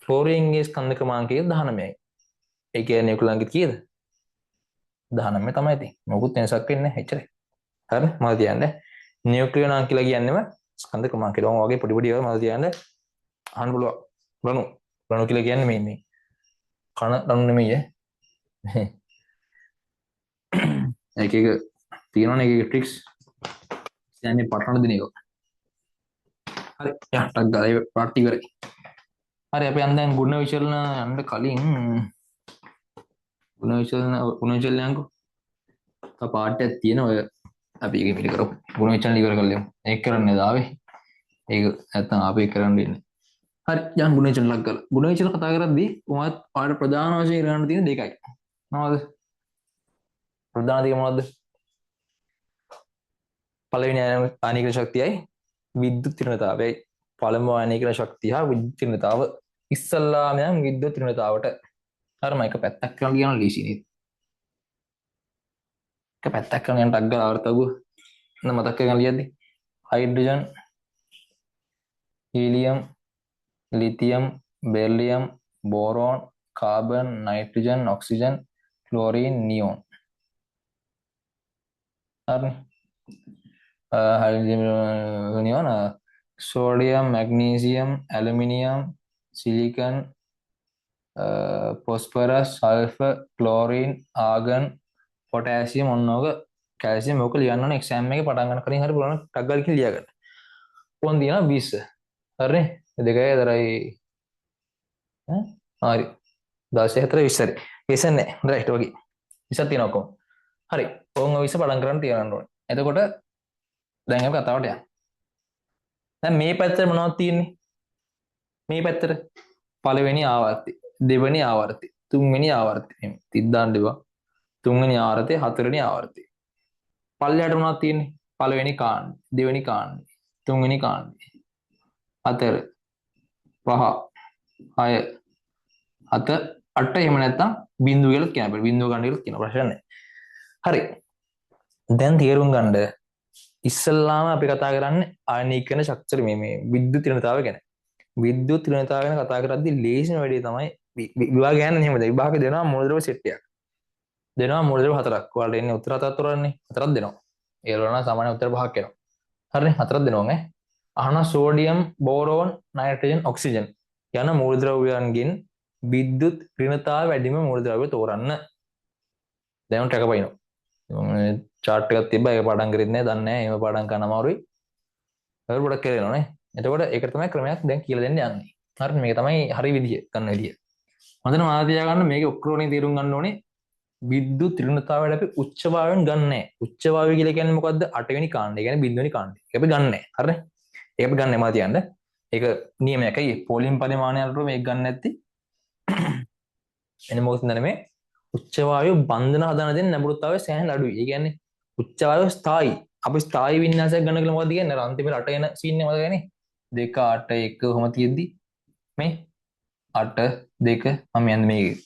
ෆ්ලෝරීන්ගේ ස්කන්ධ ක්‍රමාංකය 19යි. ඒ කියන්නේ නියුක්ලියන අංකය කීයද? 19 තමයි ඉතින්. මොකුත් වෙනසක් වෙන්නේ නැහැ. එච්චරයි. හරි මම කියන්නේ නියුක්ලියන අංක කියලා කියන්නේම ස්කන්ධ ක්‍රමාංකයට. ඔය වගේ පොඩි පොඩි ඒවා මම කියන්නේ අහන්න පුළුවන්. රණු කියලා කියන්නේ මේ කන රණු නෙමෙයි ඈ. එක එක තියෙනවනේ එක එක ට්‍රික්ස්. කියන්නේ පටවන දින එක. හරි යා ටක් ගාලා ඒ පාට් ඉවරයි. හරි අපි දැන් ගුණ විචලන යන්න කලින් ගුණ විචලන යන්කෝ. තව පාට් එකක් තියෙන ඔය අපි ඒක පිළි කරමු. ගුණ විචලන ඉවර කරලා ඒක කරන්නේ දාවේ. ඒක නැත්තම් අපි කරන්න ඉන්නේ. හරි යන් ගුණ විචලන ලක් කරලා. ගුණ විචලන කතා කරද්දී කොහොමද පාඩ ප්‍රධාන වශයෙන් ඉරන්න තියෙන දෙකයි. මොනවද? ප්‍රධාන දෙක මොනවද? පළවෙනි ආනීකරණ ශක්තියයි විද්‍යුත් ත්‍රිණතාවයයි. පළමු ආනීකරණ ශක්තිය හා විද්‍යුත් ත්‍රිණතාව ඉස්සල්ලාම යන විද්‍යුත් ත්‍රිණතාවට හරිම එක පැත්තක් කරලා කියන ලීසි නේද? එක පැත්තක් කරලා යන ටක් ගාලා ආවර්තගුව මතක් කරගන්න ලියද්දි hydrogen helium lithium beryllium boron carbon nitrogen oxygen chlorine neon හරි hydrogen නියෝන sodium magnesium aluminium silicon phosphorus sulfur chlorine argon potassium ඔන්නෝක calcium ඔක ලියන්න ඕනේ exam එකේ පටන් ගන්න කලින් හරි පුළුවන් ටක් ගාලා ඉතින් ලියා ගන්න. කොහොමද දිනා 20 හරිනේ දෙකයි දරයි හරි 16 4 20 හරි ඉතින් නේ රයිට් වගේ 20ක් තියෙනවා කොහොම හරි ඕන් 20 පටන් කරන් තියන්න ඕනේ. එතකොට දැන් අපි කතාවට යන්න. දැන් මේ පැත්තේ මොනවද තියෙන්නේ? මේ පැත්තට පළවෙනි ආවර්තය, දෙවෙනි ආවර්තය, තුන්වෙනි ආවර්තය. එහෙම තිද්දාන්න දෙපා. තුන්වෙනි ආවර්තය, හතරවෙනි ආවර්තය. පල්ලයට මොනවද තියෙන්නේ? පළවෙනි කාණ්ඩය, දෙවෙනි කාණ්ඩය, තුන්වෙනි කාණ්ඩය. 4 5 6 7 8 එහෙම නැත්නම් බිංදුව කියලා කියන අපිට බිංදුව ගන්න කියලා කියන ප්‍රශ්න නැහැ. හරි. දැන් තේරුම් ගන්න ඉස්සල්ලාම අපි කතා කරන්නේ ආයනීකරණ ශක්තිය මේ විද්‍යුත් ත්‍රිණතාව ගැන. විද්‍යුත් ත්‍රිණතාව ගැන කතා කරද්දී ලේසිම වැඩේ තමයි විභාග යන්නේ එහෙමද? විභාග දෙනවා මූලද්‍රව්‍ය සෙට් එකක්. දෙනවා මූලද්‍රව්‍ය හතරක්. ඔයාලට එන්නේ උත්තර හතරක් තෝරන්නේ. හතරක් දෙනවා. ඒ වල නම් සාමාන්‍ය උත්තර පහක් එනවා. හරිනේ හතරක් දෙනවා ඈ. අහන සෝඩියම්, බෝරෝන්, නයිට්‍රජන්, ඔක්සිජන් යන මූලද්‍රව්‍යයන්ගෙන් විද්‍යුත් ත්‍රිණතාව වැඩිම මූලද්‍රව්‍ය තෝරන්න. දැන් උන්ට එකපයින්නවා. චාට් එකක් තිබ්බා ඒක පාඩම් කරෙත් නෑ දන්නේ නෑ එහෙම පාඩම් කරන්න අමාරුයි. ඒක පොඩක් කරේනවා නේ. එතකොට ඒකට තමයි ක්‍රමයක් දැන් කියලා දෙන්න යන්නේ. හරිද? මේක තමයි හරි විදිය ගන්න විදිය. හොඳට මතක තියාගන්න මේකේ ඔක්කොරෝනේ තේරුම් ගන්න ඕනේ විද්‍යුත් ත්‍රිණතාවයට අපි උච්ච භාවයෙන් ගන්න නෑ. උච්ච භාවය කියලා කියන්නේ මොකද්ද? 8 වෙනි කාණ්ඩය. කියන්නේ බිඳුවෙනි කාණ්ඩය. ඒක අපි ගන්න නෑ. හරිද? ඒක අපි ගන්න එමා තියන්න. ඒක නියමයකයි. පොලිම් පරිමාණයකට මේක ගන්න නැත්තේ. එන්නේ මොකද නැන්නේ මේ උච්ච වායු බන්ධන හදන දෙන්නේ නැඹුරුතාවය සෑහෙන අඩුයි. ඒ කියන්නේ උච්ච වායු ස්ථායි. අපි ස්ථායි වින්‍යාසයක් ගන්න කියලා මොකද කියන්නේ? අන්තිමට 8 එන සීන් එක මතකයිනේ. 2 8 1 කොහොම තියෙද්දි මේ 8 2 මම යන්නේ මේක.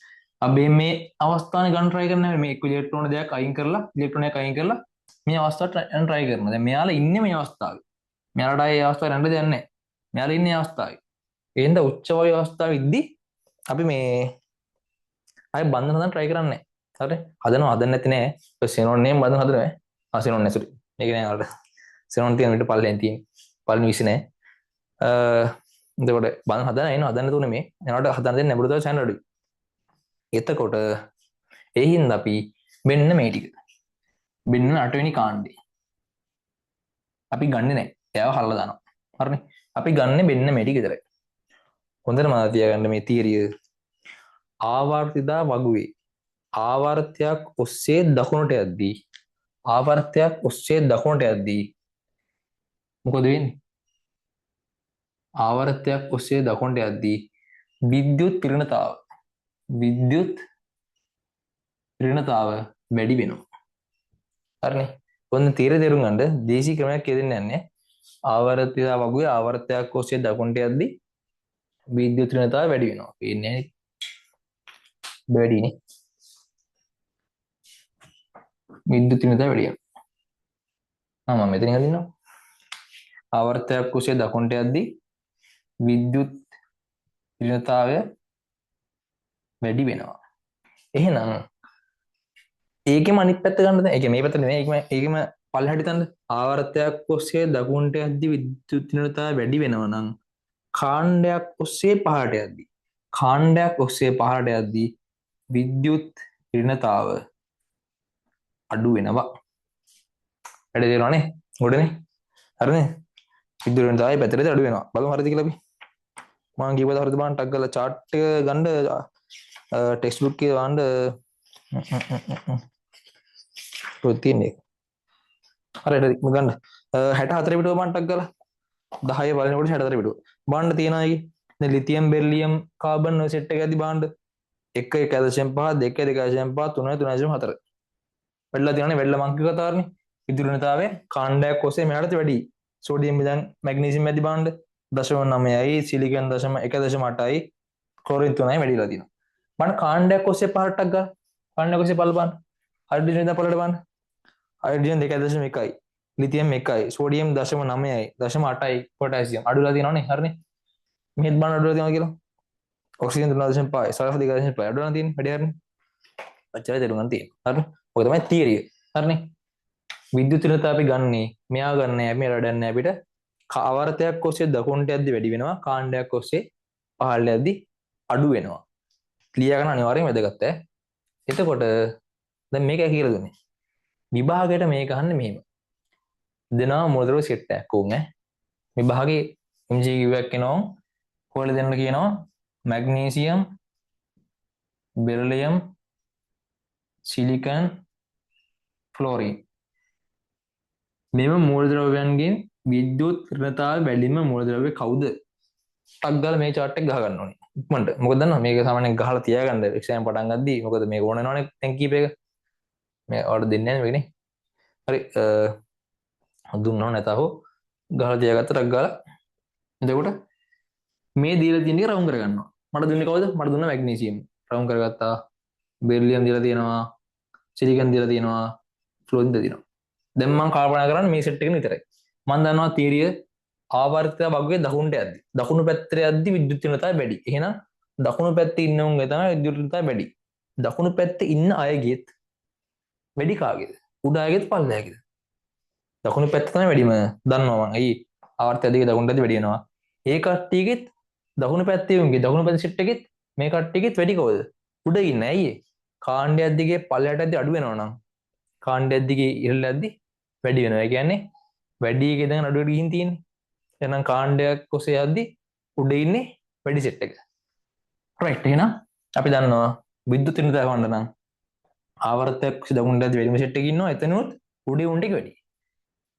අපි මේ අවස්ථාවේ ගන්න try කරනවා මේ එක්ක ඉලෙක්ට්‍රෝන දෙයක් අයින් කරලා ඉලෙක්ට්‍රෝනයක් අයින් කරලා මේ අවස්ථාවට යන්න try කරනවා. දැන් මෙයාලා ඉන්නේ මේ අවස්ථාවේ. මෙයාලට ආයේ අවස්ථාව යන්න දෙයක් නැහැ. මෙයාලා ඉන්නේ අවස්ථාවේ. එහෙනම් උච්ච වායු අවස්ථාවේ ඉද්දි අපි මේ අය බන්ධන හදන්න try කරන්නේ නැහැ. හරි? හදනවා හදන්න නැති නෑ. සෙනොන් නේ බන්ධන හදනවා. සෙනොන් නෑ සෝරි. මේක නෑ අර සෙනොන් තියෙන විදිහට පල්ලෙන් තියෙන. පල්ලෙන් විසි නෑ. එතකොට බන්ධන හදන එනවා හදන්න තුනේ මේ. එනකොට හදන්න දෙන්නේ නැඹුරුතාව සෑහෙන අඩුයි. එතකොට ඒ හින්දා අපි මෙන්න මේ ටික. මෙන්න 8 වෙනි කාණ්ඩේ. අපි ගන්නෙ නෑ. එයාව හල්ලා දානවා. හරිනේ? අපි ගන්නෙ මෙන්න මේ ටික විතරයි. හොඳට මතක තියාගන්න මේ තියරිය ආවර්තිතා වගුවේ ආවර්තයක් ඔස්සේ දකුණට යද්දී මොකද වෙන්නේ? ආවර්තයක් ඔස්සේ දකුණට යද්දී විද්‍යුත් ත්‍රිණතාව විද්‍යුත් ඍණතාව වැඩි වෙනවා. හරිනේ. ඔන්න තීර තේරුම් ගන්න දේශී ක්‍රමයක් යෙදෙන්න යන්නේ. ආවර්තය වගේ ආවර්තයක් ඔස්සේ දකුණට යද්දී විද්‍යුත් ඍණතාව වැඩි වෙනවා. පේන්නේ වැඩිනේ. විද්‍යුත් ඍණතාව වැඩි වෙනවා. මම මෙතන හදිනවා. ආවර්තයක් ඔස්සේ දකුණට යද්දී විද්‍යුත් ඍණතාවය වැඩි වෙනවා. එහෙනම් ඒකෙම අනිත් පැත්ත ගන්නද? ඒකේ මේ පැත්ත නෙමෙයි. ඒකෙම පල්ලෙහාට හිතන්න. ආවර්තයක් ඔස්සේ දකුණට යද්දී විද්‍යුත් ඍණතාවය වැඩි වෙනවා නම් කාණ්ඩයක් ඔස්සේ පහළට යද්දී විද්‍යුත් ඍණතාව අඩු වෙනවා. වැඩ තේරෙනවනේ? උඩනේ. හරිනේ? විද්‍යුත් ඍණතාවය පැත්තට අඩු වෙනවා. බලමු හරිද කියලා අපි. මම කියපුවා හරිද බලන්න ටක් ගාලා chart එක ගන්න ටෙක්ස්ට් බුක් එකේ වාන්න තියෙන්නේ. හරියට ගන්න 64 පිටුව බලන්න ටක් ගාලා 10 බලනකොට 64 පිටුව. බලන්න තියෙනවා ඒකේ. දැන් ලිතියම් බෙරිලියම් කාබන් ඔය සෙට් එක ඇති බලන්න 1 1.5 2 2.5 3 3.4 වෙල්ලා තියෙනනේ වෙල්ල මං කිව්ව කතාවනේ. විද්‍යුත් ඍණතාවය කාණ්ඩයක් ඔස්සේ මෙහාට වැඩි. සෝඩියම් ඉඳන් මැග්නීසියම් ඇති බලන්න 0.9යි සිලිකන් 1.8යි ක්ලෝරින් 3යි වැඩිලා තියෙනවා. බලන්න කාණ්ඩයක් ඔස්සේ පහටක් ගන්න. කාණ්ඩයක් ඔස්සේ බලපන්. හයිඩ්‍රජන් ඉඳන් පළලට බලන්න. හයිඩ්‍රජන් 2.1යි. ලිතියම් 1යි. සෝඩියම් 0.9යි. 0.8යි පොටෑසියම් අඩුලා තියෙනවනේ. හරිනේ. මෙහෙත් බලන්න අඩුලා තියෙනවා කියලා. ඔක්සිජන් 3.5යි. සල්ෆර් 2.5යි අඩුලා තියෙන්නේ. වැඩි හරිනේ. අච්චරයි තේරුම් ගන්න තියෙන්නේ. හරිනේ. ඔක තමයි තියරිය. හරිනේ. විද්‍යුත් ඍණතාව අපි ගන්නේ මෙයා ගන්න නෑ මේ රඩන්නේ අපිට ආවර්තයක් ඔස්සේ දකුණට යද්දි වැඩි වෙනවා කාණ්ඩයක් ඔස්සේ පහළට යද්දි අඩු වෙනවා. ක්ලියර් කරන අනිවාර්යයෙන් වැදගත් ඈ. එතකොට දැන් මේක කියලා දුන්නේ. විභාගයට මේක අහන්නේ මෙහෙම. දෙනවා මූලද්‍රව්‍ය සෙට් එකක් උන් ඈ. විභාගේ MCQ එකක් එනවා. කොහොමද දෙන්න කියනවා? Magnesium, beryllium, silicon, fluorine. මෙම මූලද්‍රව්‍යයන්ගෙන් විද්‍යුත් ඍණතාවය වැඩිම මූලද්‍රව්‍ය කවුද? ටක් ගාලා මේ chart එක ගහ ගන්න ඕනේ. ඉක්මනට. මොකද දන්නවද මේක සාමාන්‍යයෙන් ගහලා තියාගන්න එක්සෑම් පටන් ගද්දී මොකද මේක ඕන වෙනවනේ දැන් කීප එක. මේ ඔයාලට දෙන්නේ නැහැ මේකනේ. හරි දුන්නව නැතහො ගහලා තියාගත්ත ටක් ගාලා. එතකොට මේ දීලා තියෙන එක රවුම් කරගන්නවා. මට දුන්නේ කවුද? මට දුන්න මැග්නීසියම්. රවුම් කරගත්තා. බෙරිලියම් දීලා තියෙනවා. සිලිකන් දීලා තියෙනවා. ෆ්ලෝරින් දීලා තියෙනවා. දැන් මම කල්පනා කරන්නේ මේ සෙට් එක විතරයි. මම දන්නවා තීරිය ආවර්තය වගේ දකුණට යද්දි. දකුණු පැත්තට යද්දි විද්‍යුත් ඍණතාවය වැඩි. එහෙනම් දකුණු පැත්තේ ඉන්න උන්ගේ තමයි විද්‍යුත් ඍණතාවය වැඩි. දකුණු පැත්තේ ඉන්න අයගෙත් වැඩි කාගේද? උඩ අයගෙත් පල්ල අයගෙද? දකුණු පැත්ත තමයි වැඩිම. දන්නවා මම. ඇයි ආවර්තය දිගේ දකුණට යද්දි වැඩි වෙනවා. ඒ කට්ටියගෙත් දකුණු පැත්තේ උන්ගේ දකුණු පැත්තේ සෙට් එකෙත් මේ කට්ටියගෙත් වැඩි කවුද? උඩ ඉන්නේ. ඇයි ඒ? කාණ්ඩයක් දිගේ පල්ලයට යද්දි අඩු වෙනවා නම් කාණ්ඩයක් දිගේ ඉහළ යද්දි වැඩි වෙනවා. ඒ කියන්නේ වැඩි එකේ ඉඳන් අඩුවට ගිහින් තියෙන්නේ. එහෙනම් කාණ්ඩයක් ඔස්සේ යද්දි උඩ ඉන්නේ වැඩි සෙට් එක. රයිට්. එහෙනම් අපි දන්නවා විද්‍යුත් ඍණතාවය හොයන්න නම් ආවර්තයක් ඔස්සේ දකුණට යද්දි වැඩිම සෙට් එකක ඉන්නවා. එතනොත් උඩේ උන් ටික වැඩි.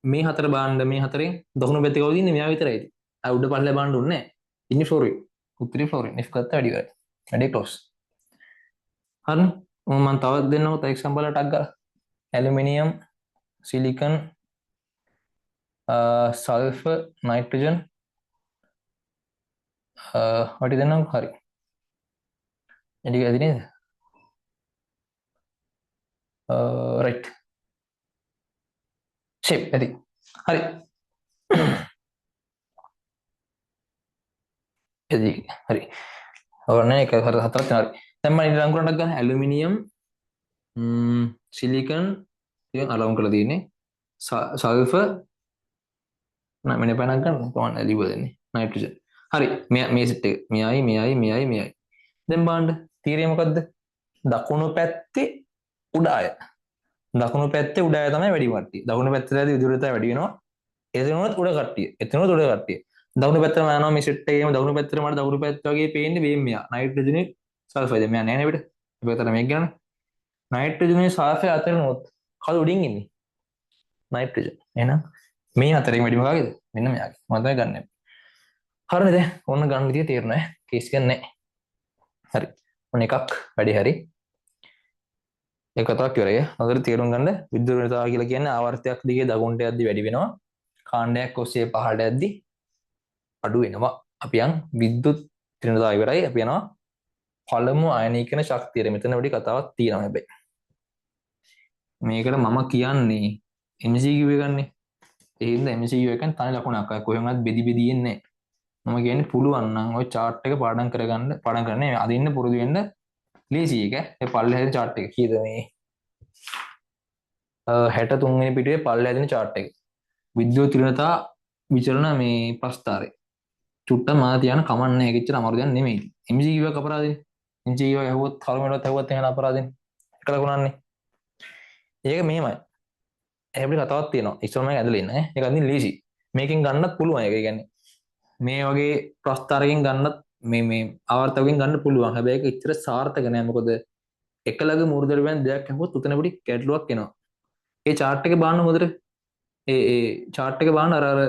මේ හතර බාන්න මේ හතරෙන් දකුණු පැත්තේ කවුද ඉන්නේ? මෙයා විතරයි ඉතින්. ආ උඩ පල්ලේ බාන්න උන්නේ නැහැ. ඉන්නේ ෆ්ලෝරින්. උත්තරේ ෆ්ලෝරින්. F ගත්තා වැඩි කරා. වැඩි ක්ලෝස්. හරි. මම තවත් දෙන්නකො තව එක්සැම්පල් එකක් ගන්න. ඇලුමිනියම්, සිලිකන්, සල්ෆර්, නයිට්‍රජන් වටි දෙන්නම් හරි. එඩි ඇති නේද? රයිට්. ෂේප් ඇති. හරි. ඇති. හරි. ඔන්න එක හතරක් තියෙනවා. හරි. දැන් මම ඉතින් ලංකුරටක් ගන්න ඇලුමිනියම් සිලිකන් ඉතින් අලවුම් කරලා තියෙන්නේ. සල්ෆර් මෙන්න පැනක් ගන්න කොහොමද ලිව දෙන්නේ? නයිට්‍රජන්. හරි. මේ සෙට් එක. මෙයයි. දැන් බලන්න තීරය මොකද්ද? දකුණු පැත්තේ උඩ අය. දකුණු පැත්තේ උඩ අය තමයි වැඩි කට්ටිය. දකුණු පැත්තේ විදුලි ඍණතාවය වැඩි වෙනවා. එතනොත් උඩ කට්ටිය. එතනොත් උඩ කට්ටිය. දකුණු පැත්තටම යනවා මේ සෙට් එකේම දකුණු පැත්තට මට දකුණු පැත්ත වගේ පේන්නේ වේම් මෙයා. නයිට්‍රජනේ සල්ෆර් මෙයා නෑ නේ අපිට. අපි අතර මේක ගන්න. නයිට්‍රජනේ සල්ෆර් අතරිනුත් කවුද උඩින් ඉන්නේ? නයිට්‍රජන්. එහෙනම් මේ හතරෙන් වැඩිම කාගේද? මෙන්න මෙයාගේ. මම තමයි ගන්නෙ. හරිනේ දැන් ඕන්න ගන්න විදිය තේරුණා ඈ. කේස් එකක් නැහැ. හරි. ඔන්න එකක් වැඩි හරි ඒක කතාවක් ඉවරයි. හොඳට තේරුම් ගන්න විද්‍යුත්තාව කියලා කියන්නේ ආවර්තයක් දිගේ දකුණට යද්දි වැඩි වෙනවා. කාණ්ඩයක් ඔස්සේ පහළට යද්දි අඩු වෙනවා. අපි යන් විද්‍යුත් ත්‍රිණතාව ඉවරයි. අපි යනවා පළමු අයනීකරණ ශක්තියට. මෙතන පොඩි කතාවක් තියෙනවා හැබැයි. මේකට මම කියන්නේ MCQ එකන්නේ. ඒ හින්දා MCQ එකෙන් තනි ලකුණක් අය කොහෙන්වත් බෙදි බෙදී එන්නේ නැහැ. මම කියන්නේ පුළුවන් නම් ওই chart එක පාඩම් කරන්නේ අදින්න පුරුදු වෙන්න ලේසි එක. ඒ පල්ලෙහාදී chart එක කීයද මේ 63 වෙනි පිටුවේ පල්ලෙහා දෙන chart එක. විද්‍යුත් ත්‍රිණතා විචලන මේ ප්‍රස්ථාරය. චුට්ට මා තියන කමන්නේ ඒක එච්චර අමාරු දෙයක් නෙමෙයි. MCQ එක අපරාධනේ. MCQ එක ඇහුවොත් කලමඩවත් ඇහුවොත් එහෙම අපරාධනේ. එක ලකුණන්නේ. ඒක මෙහෙමයි. එහෙම කතාවක් තියෙනවා. ඉස්සරම එක ඇදලා ඉන්න ඈ. ඒක අදින් ලීසි. මේකෙන් ගන්නත් පුළුවන් ඒක. කියන්නේ මේ වගේ ප්‍රස්ථාරයෙන් ගන්නත් මේ ආවර්තකයෙන් ගන්න පුළුවන්. හැබැයි ඒක ඉච්චර සාර්ථක නෑ. මොකද එකලග මූර්ධර්වයන් දෙයක් ඇහුවොත් උතන පොඩි ගැටලුවක් එනවා. ඒ chart එකේ බලන්න හොඳට ඒ chart එකේ බලන්න අර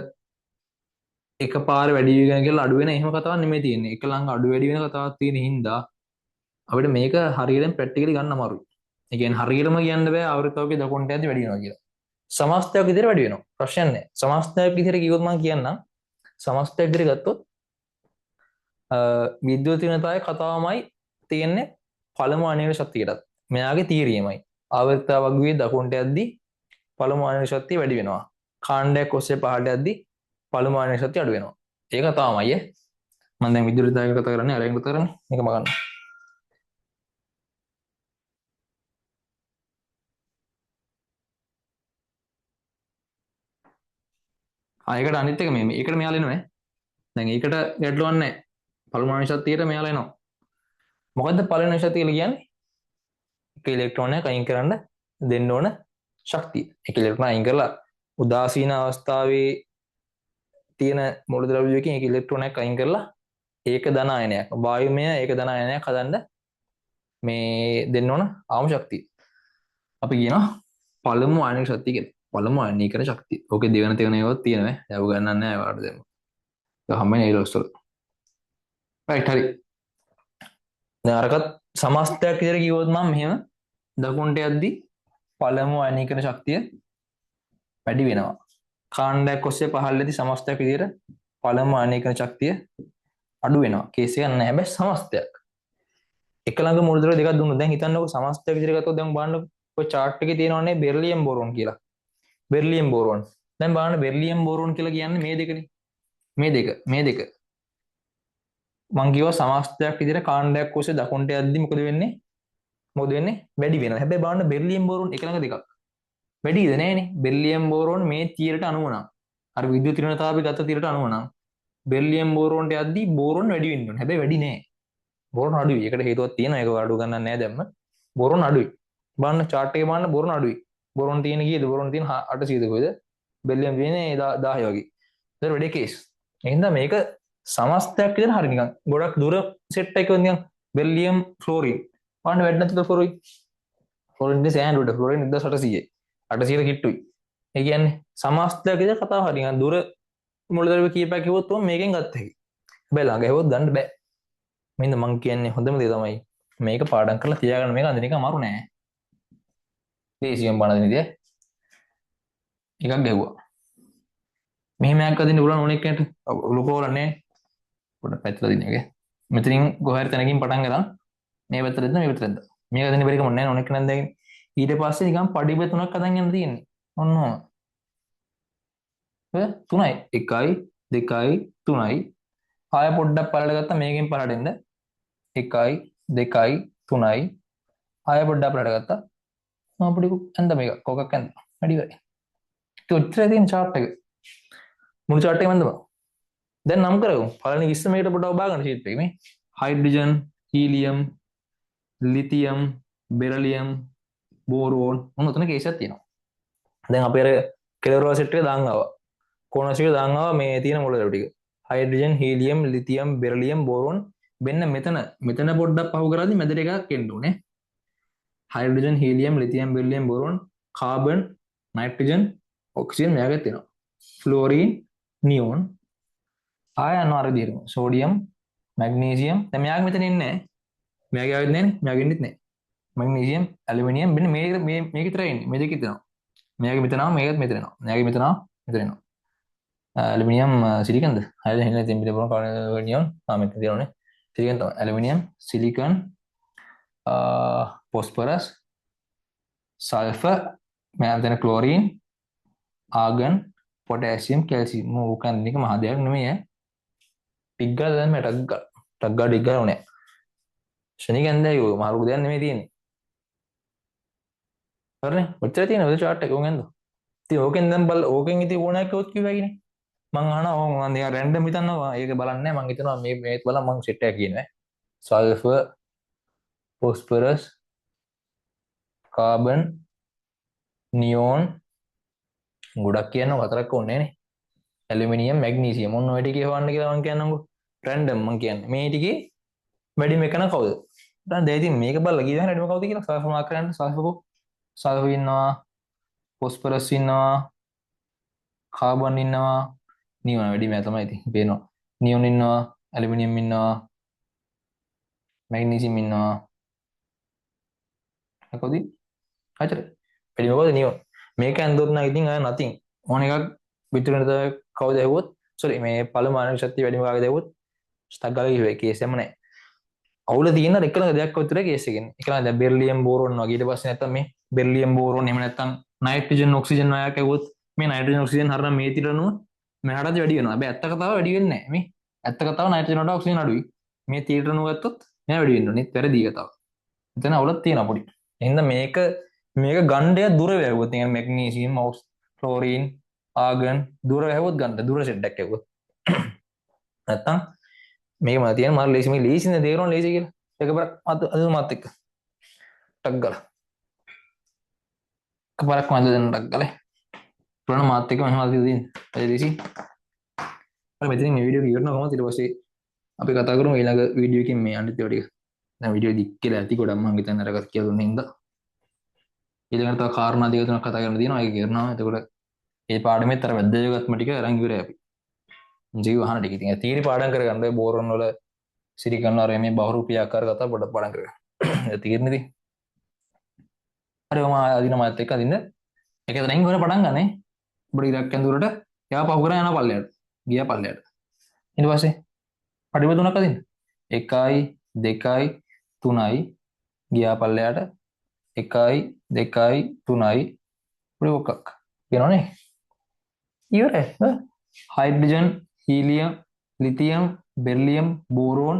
එකපාර වැඩි වෙන කියලා අඩු වෙන එහෙම කතාවක් නෙමෙයි තියෙන්නේ. එක ළඟ අඩු වැඩි වෙන කතාවක් තියෙන හින්දා අපිට මේක හරියටම ප්‍රැක්ටිකලි ගන්න අමාරුයි. ඒ කියන්නේ හරියටම කියන්න බෑ ආවර්තකයේ දකුණට යද්දි වැඩි වෙනවා කියලා. සමස්තයක් විදිහට වැඩි වෙනවා. ප්‍රශ්න නැහැ. සමස්තයක් විදිහට කිව්වොත් මම කියන්නම්. සමස්තයක් විදිහට ගත්තොත් විද්‍යුත් ත්‍රිණතාවයේ කතාවමයි තියෙන්නේ පළමු අණවික ශක්තියටත්. මෙයාගේ තීරියමයි. ආවර්තක වගුවේ දකුණට යද්දි පළමු අණවික ශක්තිය වැඩි වෙනවා. කාණ්ඩයක් ඔස්සේ පහළට යද්දි පළමු අණවික ශක්තිය අඩු වෙනවා. ඒක තමයි මම දැන් විද්‍යුත් ත්‍රිණතාවය කතා කරන්නේ අරගෙන කතා කරන්නේ. මේක මගන්න. ඒකට අනිත් එක මේ ඒකට මෙයාලා එනවා. දැන් ඒකට ගැටලුවක් නැහැ. පළමු අණවික ශක්තියට මෙයාලා එනවා. මොකද්ද පළමු අණවික ශක්තිය කියලා කියන්නේ? එක ඉලෙක්ට්‍රෝනයක් අයින් කරන්න දෙන්න ඕන ශක්තිය. එක ඉලෙක්ට්‍රෝන අයින් කරලා උදාසීන අවස්ථාවේ තියෙන මූලද්‍රව්‍යයකින් එක ඉලෙක්ට්‍රෝනයක් අයින් කරලා ඒක ධන අයනයක් වායුමය ඒක ධන අයනයක් හදන්න මේ දෙන්න ඕන ආම ශක්තිය. අපි කියනවා පළමු ආයනික ශක්තිය කියලා. පළමු ආයනීකරණ ශක්තිය. ඕකේ දෙවෙනි තේන ඒවාත් තියෙනවා. යව ගන්නන්නේ නැහැ වාට දෙන්න. ඒක හැම වෙලේම ඉලොස්වල. රයිට් හරි. දැන් අරකට සමස්තයක් විතර කිව්වොත් මම මෙහෙම දකුණට යද්දි පළමු ආයනීකරණ ශක්තිය වැඩි වෙනවා. කාණ්ඩයක් ඔස්සේ පහළදී සමස්තයක් විදිහට පළමු ආයනීකරණ ශක්තිය අඩු වෙනවා. කේස් එකක් නැහැ. හැබැයි සමස්තයක්. එක ළඟ මූලද්‍රව්‍ය දෙකක් දුන්නොත් දැන් හිතන්නකෝ සමස්තයක් විදිහට ගත්තොත් දැන් බලන්න ඔය chart එකේ තියෙනවනේ බෙරිලියම් බෝරෝන් කියලා. Beryllium boron. දැන් බලන්න බෙරිලියම් බෝරෝන් කියලා කියන්නේ මේ දෙකනේ. මේ දෙක. මං කියවා සමස්තයක් විදිහට කාණ්ඩයක් ඔස්සේ දකුණට යද්දි මොකද වෙන්නේ? වැඩි වෙනවා. හැබැයි බලන්න බෙරිලියම් බෝරෝන් එක ළඟ දෙකක්. වැඩිද නෑනේ. බෙරිලියම් බෝරෝන් මේ තියරට අනුව නම් අර විද්‍යුත් ත්‍රිණතාවය ගත තියරට අනුව නම් බෙරිලියම් බෝරෝන්ට යද්දි බෝරෝන් වැඩි වෙන්න ඕනේ. හැබැයි වැඩි නෑ. බෝරෝන් අඩුයි. ඒකට හේතුවක් තියෙනවා. ඒක අඩු ගන්නක් නෑ දැම්ම. බෝරෝන් අඩුයි. බලන්න chart එකේ බලන්න බෝරෝන් අඩුයි. බෝරෝන් තියෙන කීයද? බෝරෝන් තියෙන 800 කොහෙද? බෙරිලියම් තියෙන්නේ 10 වගේ. ඒක වැඩි කේස්. එහෙනම් මේක සමස්තයක් විදිහට හරි නිකන් ගොඩක් දුර සෙට් එකක නිකන් බෙරිලියම් ෆ්ලෝරින්. බලන්න වැඩි නැතිද ෆ්ලෝරින්? ෆ්ලෝරින් ඉන්නේ සෑහන උඩ. ෆ්ලෝරින් 1800. 800 කිට්ටුයි. ඒ කියන්නේ සමස්තයක් විදිහට කතාව හරි නිකන් දුර මූලද්‍රව්‍ය කීපයක් කිව්වොත් මේකෙන් ගත්ත හැකි. හැබැයි ළඟ හෙවොත් ගන්න බෑ. මෙන්න මං කියන්නේ හොඳම දේ තමයි මේක පාඩම් කරලා තියාගන්න මේක අඳින එක අමාරු නෑ. දේශියෙන් බණ දෙන විදිය එකක් ගැහුවා. මෙහෙම එකක් අදින්න පුළුවන් ඕනෙක් කෙනෙක්ට ලොකෝලන්නේ පොඩ්ඩක් පැත්තට දින්න එක. මෙතනින් කොහරි තැනකින් පටන් ගන්න මේ පැත්තට දෙන්න මේ පැත්තට දෙන්න. මේක අදින්න බැරි කම නැහැ ඕනෙක් කෙනෙක් දැන් ඊට පස්සේ නිකන් පඩිබ තුනක් අදන් යන්න තියෙන්නේ. ඔන්න ඔහම. 3යි 1යි 2යි 3යි ආය පොඩ්ඩක් පළලට ගත්තා මේකෙන් පළලට එන්න 1යි 2යි 3යි ආය පොඩ්ඩක් පළලට ගත්තා මම පොඩි ඇඳ මේක කොකක් ඇඳ වැඩි වෙයි ඒක උච්චරේ තියෙන chart එක මුළු chart එකම ඇඳපන් දැන් නම් කරමු පළවෙනි 20 මේකට පොඩ්ඩක් ඔබා ගන්න sheet එකේ මේ hydrogen helium lithium beryllium boron මොන උතන කේසයක් තියෙනවා දැන් අපි අර කෙලවර සෙට් එක දාන් ආවා කොනසික දාන් ආවා මේ තියෙන මොළදරු ටික hydrogen helium lithium beryllium boron මෙන්න මෙතන පොඩ්ඩක් පහු කරද්දි මැදට එකක් එන්න ඕනේ hydrogen helium lithium beryllium boron carbon nitrogen oxygen මෙයාගෙත් තියෙනවා ෆ්ලෝරින් නියෝන් ආය යනවා අර විදිහටම සෝඩියම් මැග්නීසියම් දැන් මෙයාගේ මෙතන ඉන්නේ මෙයාගේ ආවෙත් නැහැනේ. මෙයාගේ ඉන්නෙත් නැහැ. මැග්නීසියම්, ඇලුමිනියම් මෙන්න මේක විතරයි ඉන්නේ. මේ දෙක ඉතනවා. මෙයාගේ මෙතනවා මේකත් මෙතන එනවා. මෙයාගේ මෙතනවා මෙතන එනවා. ඇලුමිනියම් සිලිකන්ද? හරිද? හෙන්න ඉතින් පිට බලන කාර්බනියම් මෙතන තියෙනවනේ. සිලිකන් තමයි. ඇලුමිනියම්, සිලිකන්, phosphorus, sulfur, මෙතන ක්ලෝරින්, ආගන්, පොටෑසියම්, කැල්සියම්. මොකක්ද මේක මහ දෙයක් නෙමෙයි ඈ. ටික් ගාලා දැන් මට ටක් ගාලා ටික් ගාලා උනේ. ශනිකන්දයි ඔය මාරු දෙයක් නෙමෙයි තියෙන්නේ. හරිනේ. ඔච්චර තියෙන ඔය chart එක උන් හන්ද. ඉතින් ඕකෙන් දැන් බල ඕකෙන් ඉතින් ඕනෑක කොත් කිව්වා කියන්නේ. මං අහනවා මං නිකන් රැන්ඩම් හිතනවා ඒක බලන්නේ නැහැ. මං හිතනවා මේ බලන්න මං සෙට් එකක් කියනවා. සල්ෆර්, phosphorus, carbon, නියෝන් ගොඩක් කියනවා හතරක් ඕනේ නේ. ඇලුමිනියම්, මැග්නීසියම් ඔන්න ඔය ටිකේ හොයන්න කියලා මං කියන්නම්කෝ. රැන්ඩම් මං කියන්නේ. මේ ටිකේ වැඩිම එකන කවුද? දැන් ඉතින් මේක බලලා කියවන වැඩිම කවුද කියලා සල්ෆර් මාක් කරන්න සල්ෆර් ඉන්නවා, phosphorus ඉන්නවා, කාබන් ඉන්නවා, නියෝන වැඩිම තමයි ඉතින් පේනවා. නියෝන් ඉන්නවා, ඇලුමිනියම් ඉන්නවා, මැග්නීසියම් ඉන්නවා. කවුද? හතර. වැඩිම කවුද? නියෝන්. මේක ඇන්දොත් නම් ඉතින් අය nothing. ඕන එකක් පිටුරට කවුද ඇහුවොත් sorry මේ පළමු ආණ්ඩුක ශක්තිය වැඩිම කාගේද ඇහුවොත් ස්ටක් ගාලා කිව්වේ කේස් එකම නැහැ. අවුල තියෙන එකලඟ දෙයක් විතරයි කේස් එකෙන්. එකලඟ දැන් බෙර්ලියම් බෝරෝන් වගේ ඊට පස්සේ නැත්තම් මේ බෙර්ලියම් බෝරෝන් එහෙම නැත්තම් නයිට්‍රජන් ඔක්සිජන් වගේ ඇහුවොත් මේ නයිට්‍රජන් ඔක්සිජන් හරිනම් මේ තිරනුව මෙහාටත් වැඩි වෙනවා. හැබැයි ඇත්ත කතාව වැඩි වෙන්නේ නැහැ. මේ ඇත්ත කතාව නයිට්‍රජන් වලට ඔක්සිජන් අඩුයි. මේ තීරණුව ගත්තොත් මෙයා වැඩි වෙන්න ඕනේ. වැරදි කතාව. එතන අවුලක් තියෙනවා පොඩි. එහෙනම් මේක ගණ්ඩය දුර වැහුවොත් නිකන් මැග්නීසියම්, ක්ලෝරින්, ආගන් දුර වැහුවොත් ගන්න දුර සෙට් එකක් ඇහුවොත්. නැත්තම් මේක මම තියෙන මාර ලේසි මේ ලේසිනේ තේරෙනවා ලේසි කියලා. එකපාරක් අද මාත් එක්ක. ටක් ගාලා. එකපාරක් මම දෙන්න ටක් ගාලා. පුරාණ මාත් එක්ක මෙහෙම අද දෙන්න. අද ලේසි. අර මෙතනින් මේ වීඩියෝ එක ඉවරනවා කොහොමද ඊට පස්සේ අපි කතා කරමු ඊළඟ වීඩියෝ එකකින් මේ අනිත් ඒවා ටික. දැන් වීඩියෝ දික් කියලා ඇති ගොඩක් මම හිතන්නේ අරකට කියලා දුන්නේ හින්දා. ඊළඟට තව කාරණා දෙක තුනක් කතා කරන්න තියෙනවා. ඒක කරනවා. එතකොට මේ පාඩමෙත් අර වැද්දේගත්ම ටික අරන් ඉවරයි අපි. ජීව වහන ටික ඉතින් තීරි පාඩම් කරගන්න ඔය බෝරොන් වල සිලිකන් වල මේ බහුරූපී ආකාර කතා පොඩක් පාඩම් කරගන්න. ඒක තීරණේ ඉතින්. හරි මම අදින මාත් එක්ක අදින්න. ඒක දැන් ඉවර පටන් ගන්නනේ. ඔබට ඉරක් ඇඳුරට එයා පහු කරගෙන යනවා පල්ලයට. ගියා පල්ලයට. ඊට පස්සේ පඩිම තුනක් අදින්න. 1යි 2යි 3යි ගියා පල්ලයට 1යි 2යි 3යි ප්‍රෝකක් කියනවනේ ඉවරයි hydrogen helium lithium beryllium boron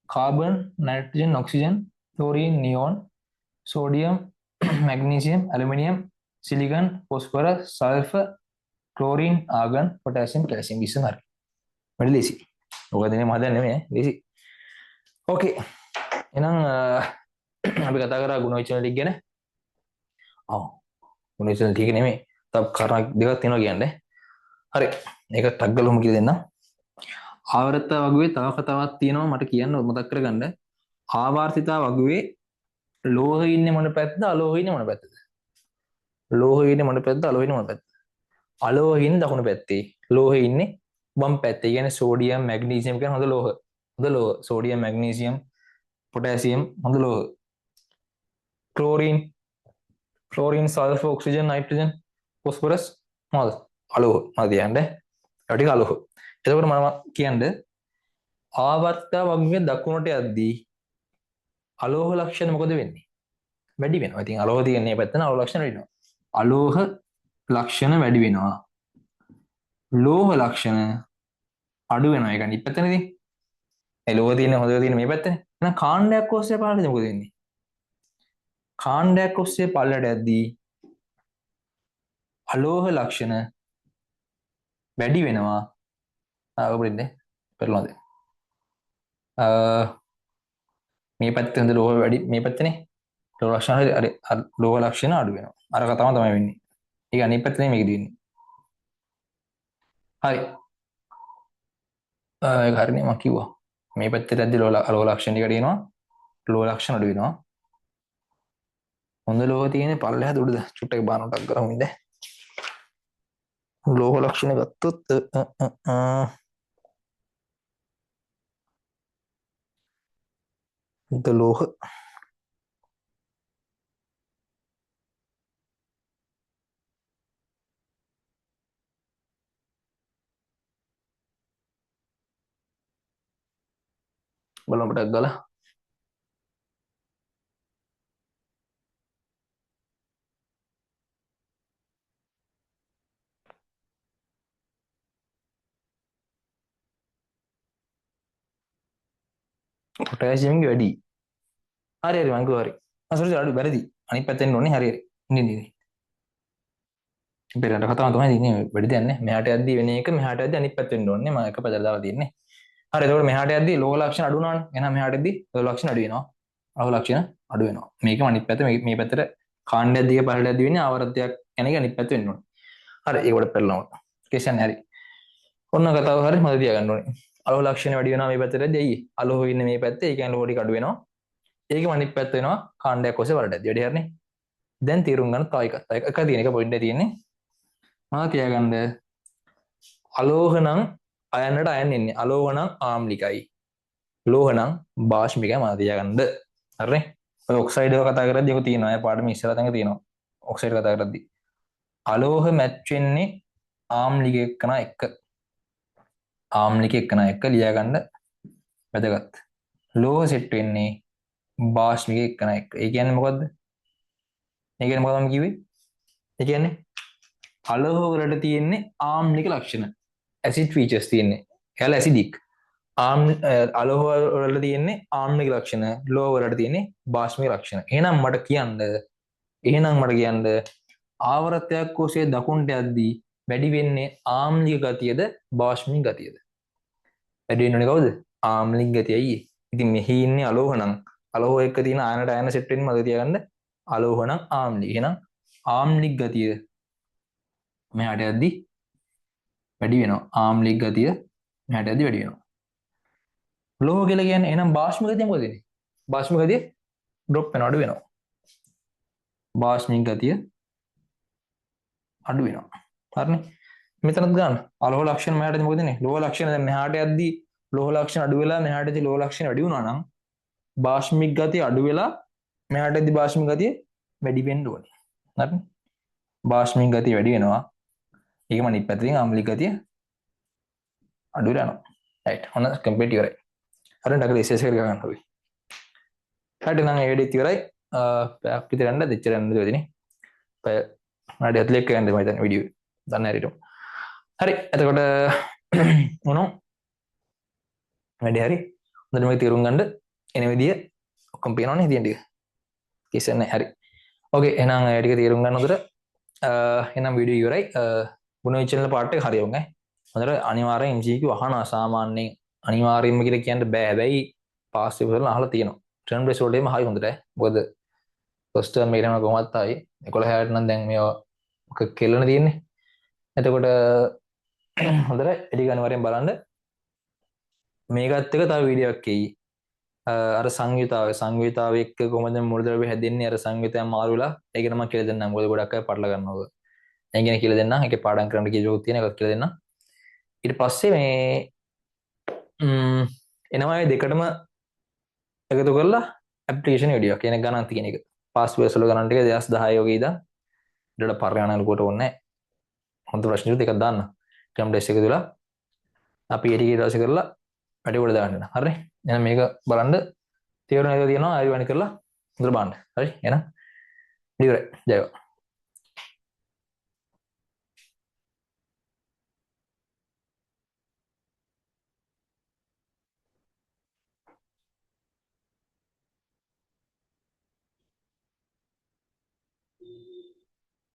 carbon nitrogen oxygen chlorine neon sodium magnesium aluminium silicon phosphorus sulphur chlorine argon potassium calcium ඉස්සන් හරි වැඩි ලේසි ඔක දෙන්නේ මම හදන්නේ නෙමෙයි ලේසි ඕකේ එහෙනම් අපි කතා කරා ගුණ විචලන ටික ගැන ඔව් ගුණ විචලන ටික නෙමෙයි තව කාරණා දෙකක් තියෙනවා කියන්නේ හරි ඒක ටක් ගලුම කියලා දෙන්න ආවර්ත වගුවේ තව කතාවක් තියෙනවා මට කියන්න මතක් කරගන්න ආවර්තිතා වගුවේ ලෝහ ඉන්නේ මොන පැත්තද අලෝහ ඉන්නේ මොන පැත්තද ලෝහ ඉන්නේ මොන පැත්තද අලෝහ ඉන්නේ මොන පැත්තද අලෝහ ඉන්නේ දකුණු පැත්තේ ලෝහ ඉන්නේ වම් පැත්තේ කියන්නේ සෝඩියම් මැග්නීසියම් කියන හොඳ ලෝහ සෝඩියම් මැග්නීසියම් පොටෑසියම් හොඳ ලෝහ chlorine sulphur oxygen nitrogen phosphorus මොනවද අලෝහ මම කියන්නේ ඒ ටික අලෝහ එතකොට මම කියන්නේ ආවර්ත වගුවේ දකුණට යද්දී අලෝහ ලක්ෂණ මොකද වෙන්නේ වැඩි වෙනවා ඉතින් අලෝහ තියෙන මේ පැත්තන අලෝහ ලක්ෂණ වැඩි වෙනවා අලෝහ ලක්ෂණ වැඩි වෙනවා ලෝහ ලක්ෂණ අඩු වෙනවා ඒක අනිත් පැත්තනේ ඉතින් ඒ ලෝහ තියෙන හොඳ තියෙන මේ පැත්තනේ එහෙනම් කාණ්ඩයක් ඔස්සේ පාරට මොකද වෙන්නේ කාණ්ඩයක් ඔස්සේ පල්ලට යද්දී අලෝහ ලක්ෂණ වැඩි වෙනවා ඔබට පෙරලනද මේ පැත්තේ හොඳ ලෝහ වැඩි මේ පැත්තනේ ලෝහ ලක්ෂණ අර ලෝහ ලක්ෂණ අඩු වෙනවා අර කතාව තමයි වෙන්නේ ඒක අනිත් පැත්තේ මේක දෙන්නේ හරි ඒක හරිනේ මම කිව්වා මේ පැත්තට ඇද්දි ලෝහ ලක්ෂණ ටික දිනනවා ලෝහ ලක්ෂණ අඩු වෙනවා හොඳ ලෝහ තියෙන්නේ පල්ලෙහාට උඩද චුට්ටක් බානටක් කරමු ඉඳ ලෝහ ලක්ෂණ ගත්තොත් The ලෝහ බලමු ටක් ගාලා පොටෑසියම් ගේ වැඩි හරි හරි මං කිව්වා හරි අසරි අඩු වැරදි අනිත් පැත්තෙන් ඕනේ හරි හරි ඉන්නේ පෙරට කතාව තමයි තියෙන්නේ වැඩි දෙයක් නැහැ මෙහාට යද්දි වෙන එක මෙහාට යද්දි අනිත් පැත්තෙන් ඕනේ මම එක පැත්තට දාලා තියෙන්නේ හරි එතකොට මෙහාට යද්දි ලෝහ ලක්ෂණ අඩු වෙනවනේ එහෙනම් මෙහාට යද්දි ලෝහ ලක්ෂණ අඩු වෙනවා ලෝහ ලක්ෂණ අඩු වෙනවා මේකම අනිත් පැත්ත මේ පැත්තට කාණ්ඩයක් දිගේ පහළට යද්දි වෙන්නේ ආවර්තයක් යන එක අනිත් පැත්ත වෙන්න ඕනේ හරි ඒකට පෙරලනවා කේෂන් හරි ඔන්න කතාව හරි මම තියාගන්න ඕනේ අලෝහ ලක්ෂණ වැඩි වෙනවා මේ පැත්තට යද්දි අයියේ අලෝහ ඉන්නේ මේ පැත්තේ ඒ කියන්නේ ලෝහ ටික අඩු වෙනවා ඒකම අනිත් පැත්ත වෙනවා කාණ්ඩයක් ඔස්සේ වලට යද්දි වැඩි හරිනේ දැන් තීරුම් ගන්න තව එකක් තියෙන එක පොයින්ට් එක තියෙන්නේ මම කියාගන්න අලෝහ නම් අයනට අයන් එන්නේ අලෝහ නම් ආම්ලිකයි ලෝහ නම් භාෂ්මිකයි මම තියාගන්න හරිනේ ඔය ඔක්සයිඩ් එක කතා කරද්දී ඒක තියෙනවා අය පාඩම ඉස්සරහ තැනක තියෙනවා ඔක්සයිඩ් කතා කරද්දී අලෝහ මැච් වෙන්නේ ආම්ලික එක්කන එක ආම්ලික එක්කන එක ලියාගන්න වැදගත් ලෝහ සෙට් වෙන්නේ භාෂ්මික එක්කන එක ඒ කියන්නේ මොකද්ද ඒ කියන්නේ මොකක්ද මම කිව්වේ ඒ කියන්නේ අලෝහ වලට තියෙන්නේ ආම්ලික ලක්ෂණ ඇසිඩ් ෆීචර්ස් තියෙන්නේ එයාලා ඇසිඩික් අලෝහ වල තියෙන්නේ ආම්ලික ලක්ෂණ ලෝහ වලට තියෙන්නේ භාෂ්මික ලක්ෂණ එහෙනම් මට කියන්න ආවර්තයක් ඔස්සේ දකුණට යද්දී වැඩි වෙන්නේ ආම්ලික ගතියද භාෂ්මික ගතියද වැඩි වෙන්නේ කවුද ආම්ලික ගතිය අයියේ ඉතින් මෙහි ඉන්නේ අලෝහ නම් අලෝහ එක්ක තියෙන ආයනට ආයන සෙට් වෙන්න මතක තියාගන්න අලෝහ නම් ආම්ලික එහෙනම් ආම්ලික ගතිය මෙහාට යද්දී වැඩි වෙනවා ආම්ලික ගතිය මෙහාට යද්දී වැඩි වෙනවා ලෝහ කියලා කියන්නේ එහෙනම් භාෂ්මික ගතිය මොකද වෙන්නේ භාෂ්මික ගතිය ඩ්‍රොප් වෙනවා අඩු වෙනවා භාෂ්මික ගතිය අඩු වෙනවා හරිනේ මෙතනත් ගන්න අලෝහ ලක්ෂණ මෙහාට යද්දී මොකද වෙන්නේ ලෝහ ලක්ෂණ දැන් මෙහාට යද්දී ලෝහ ලක්ෂණ අඩු වෙලා මෙහාට යද්දී ලෝහ ලක්ෂණ වැඩි වුණා නම් භාෂ්මික ගතිය අඩු වෙලා මෙහාට යද්දී භාෂ්මික ගතිය වැඩි වෙන්න ඕනේ හරිනේ භාෂ්මික ගතිය වැඩි වෙනවා ඒකම අනිත් පැත්තෙන් ආම්ලික ගතිය අඩු වෙලා යනවා රයිට් ඔන්න කම්ප්ලීට් ඉවරයි හරියට අකල ඉස්සෙස් එක ගන්න ඕයි හරියට නම් ඒ වීඩියෝ ඉවරයි පැයක් විතර යන්න දෙච්චර යන්න දෙවදිනේ පැය විනාඩි 40ක් යන්න මම හිතන්නේ වීඩියෝ දන්න හැටියට හරි එතකොට මොනෝ වැඩි හරි හොඳට මේක තීරුම් ගන්න එන විදිය ඔක්කොම පේනවනේ ඉතින් ටික කිසෙන් නැහැ හරි ඕකේ එහෙනම් ඒ ටික තීරුම් ගන්න හොඳට එහෙනම් වීඩියෝ ඉවරයි ගුණ channel part එක හරියවුම් හොඳට අනිවාර්යෙන් MCQ අහනවා සාමාන්‍යයෙන් අනිවාර්යෙන්ම කියලා කියන්න බෑ හැබැයි පාස් පේපර් වල අහලා තියෙනවා ටර්ම් බේස් වලටම හරි හොඳට මොකද ෆස්ට් ටර්ම් එකේම කොහොමවත් ආයි 11 හැට නම් දැන් මේවා මොකක් කෙල්ලන තියෙන්නේ එතකොට හොඳට එඩි අනිවාර්යෙන් බලන්න මේකත් එක තව වීඩියෝ එකක් එයි අර සංයුතාවය එක්ක කොහොමද මූලද්‍රව්‍ය හැදෙන්නේ අර සංයුතයන් මාරු වෙලා ඒක නම් කියලා දෙන්නම් මොකද ගොඩක් අය පටල ගන්නවා ඒක ගැන කියලා දෙන්නම් ඒකේ පාඩම් කරන්න කියලා තියෙන එකක් කියලා දෙන්නම් ඊට පස්සේ මේ එනවා මේ දෙකටම එකතු කරලා ඇප්ලිකේෂන් වීඩියෝ කියන ගණන් තියෙන එක පාස් වර්ස් වල ගණන් ටික 2010 වගේ ඉඳන් ඊට පරිණාමන කොට ඕනේ හොඳ ප්‍රශ්න ටික දෙකක් දාන්න ටර්ම් ටෙස්ට් එක තුල අපි ඒක ඊට පස්සේ කරලා වැඩි කොට දාන්න හරි එහෙනම් මේක බලන්න තේරුණ එක තියෙනවා ආයෙ වෙන කරලා හොඳට බලන්න හරි එහෙනම් ඉවරයි ජය වේවා